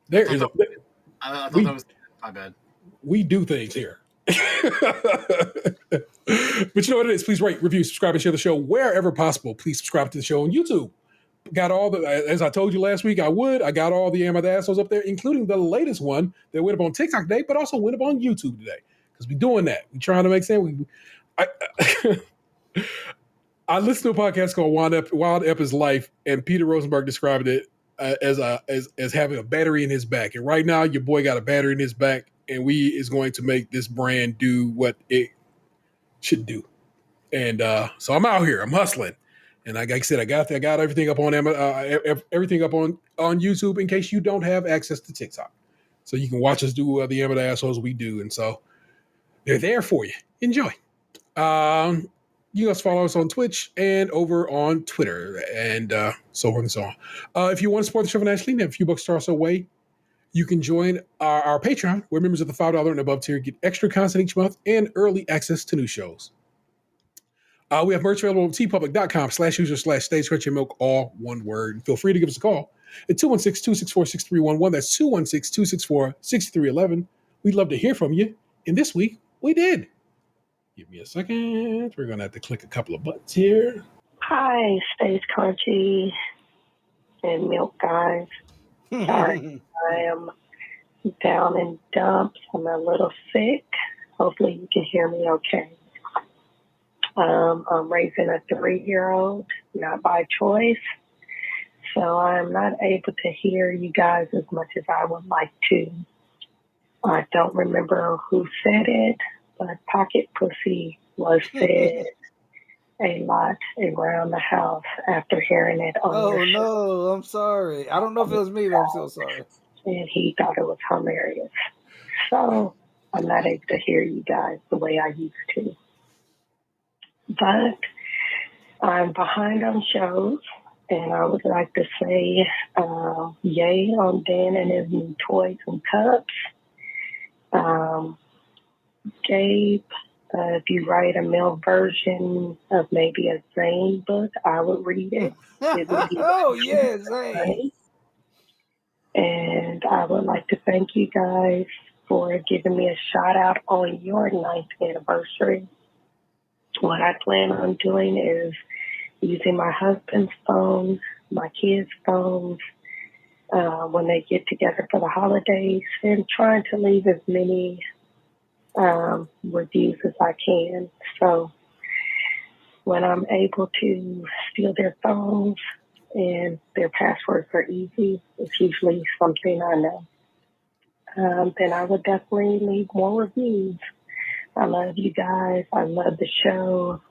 There is I thought that was my bad. We do things here. But you know what it is. Please rate, review, subscribe, and share the show wherever possible. Please subscribe to the show on YouTube. Got all as I told you last week, I got all the Am I the Assholes up there, including the latest one that went up on TikTok today, but also went up on YouTube today. Because we're doing that. We're trying to make sense. I listened to a podcast called Wild Ep is Life, and Peter Rosenberg described it as having a battery in his back. And right now, your boy got a battery in his back, and we is going to make this brand do what it should do. And so I'm out here. I'm hustling. And like I said, I got everything up on everything up on YouTube in case you don't have access to TikTok. So you can watch us do the amateur assholes we do. And so they're there for you. Enjoy. You guys follow us on Twitch and over on Twitter and so forth and so on. If you want to support the show financially and have a few bucks tossed away, you can join our Patreon, where members of the $5 and above tier get extra content each month and early access to new shows. We have merch available at tpublic.com/user/stagecoachyandmilk, all one word. Feel free to give us a call at 216-264-6311. That's 216-264-6311. We'd love to hear from you. And this week, we did. Give me a second. We're going to have to click a couple of buttons here. Hi, Stage Crunchy and Milk guys. Sorry, I am down in dumps. I'm a little sick. Hopefully you can hear me okay. I'm raising a 3-year-old, not by choice. So I'm not able to hear you guys as much as I would like to. I don't remember who said it, but pocket pussy was said a lot around the house after hearing it on your show. No, I'm sorry. I don't know if it was me, but I'm so sorry. And he thought it was hilarious. So I'm not able to hear you guys the way I used to. But I'm behind on shows, and I would like to say yay on Dan and his new toys and cups. Gabe, if you write a male version of maybe a Zane book, I would read it. It would be yes, Zane. And I would like to thank you guys for giving me a shout out on your 9th anniversary. What I plan on doing is using my husband's phone, my kids' phones, when they get together for the holidays, and trying to leave as many reviews as I can. So when I'm able to steal their phones and their passwords are easy, it's usually something I know, then I would definitely leave more reviews. I love you guys. I love the show.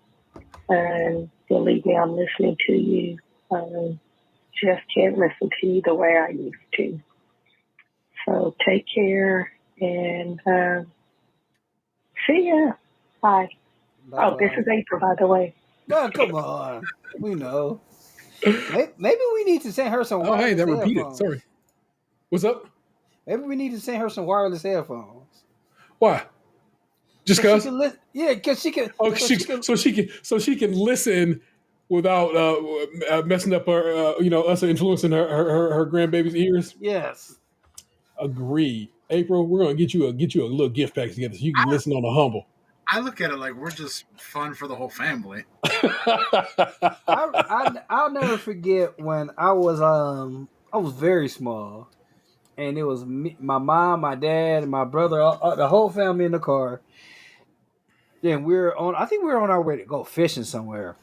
And believe me, I'm listening to you. Just can't listen to you the way I used to. So take care and see ya. Bye. Bye-bye. Oh, this is April, by the way. No, come on. We know. Maybe we need to send her some wireless Oh, hey, that headphones. repeated. Sorry. What's up? Maybe we need to send her some wireless headphones. Why? Just because? Yeah, because she can. Oh, so she can listen without messing up her, us influencing her grandbaby's ears. Yes. Agreed. April, we're gonna get you a little gift pack together so you can listen on the humble. I look at it like we're just fun for the whole family. I'll never forget when I was very small, and it was me, my mom, my dad, and my brother, the whole family in the car. Then I think we were on our way to go fishing somewhere.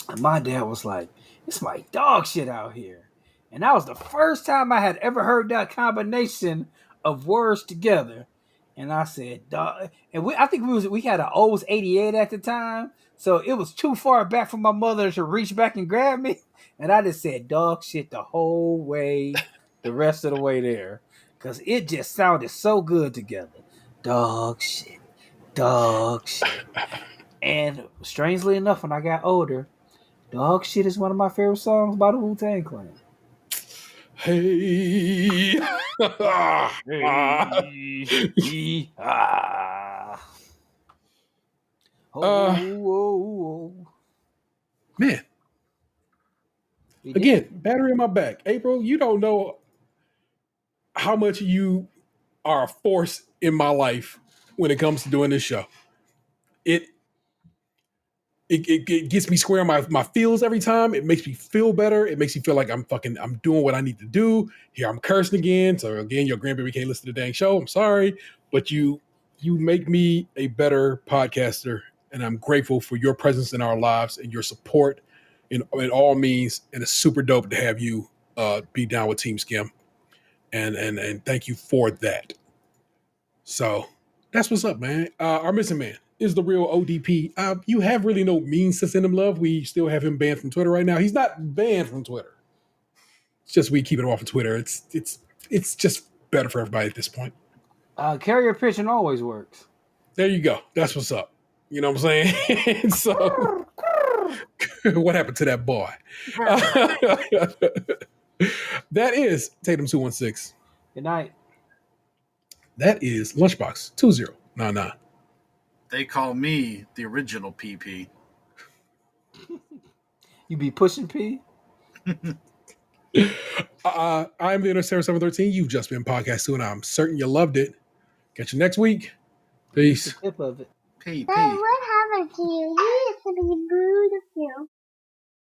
And my dad was like, "It's my dog shit out here." And that was the first time I had ever heard that combination of words together. And I said, "Dog." And I think we had an O's 88 at the time. So it was too far back for my mother to reach back and grab me. And I just said dog shit the whole way, the rest of the way there. Because it just sounded so good together. Dog shit. Dog shit. And strangely enough, when I got older, dog shit is one of my favorite songs by the Wu-Tang Clan. Hey. Man. Again, battery in my back. April, you don't know how much you are a force in my life when it comes to doing this show. It gets me square on my feels every time. It makes me feel better. It makes me feel like I'm doing what I need to do. Here I'm cursing again. So again, your grandbaby can't listen to the dang show. I'm sorry. But you make me a better podcaster. And I'm grateful for your presence in our lives and your support in all means. And it's super dope to have you be down with Team SKiM. And thank you for that. So that's what's up, man. Our missing man, is the real ODP. You have really no means to send him love. We still have him banned from Twitter right now. He's not banned from Twitter. It's just we keep it off of Twitter. It's just better for everybody at this point. Carrier pigeon always works. There you go. That's what's up. You know what I'm saying? So, what happened to that boy? That is Tatum 216. Good night. That is Lunchbox 2099. They call me the original PP. You be pushing P? I'm the Interstellar 713. You've just been Podcast 2, and I'm certain you loved it. Catch you next week. Peace. The tip of it. PP. What happened to you? You used to be beautiful.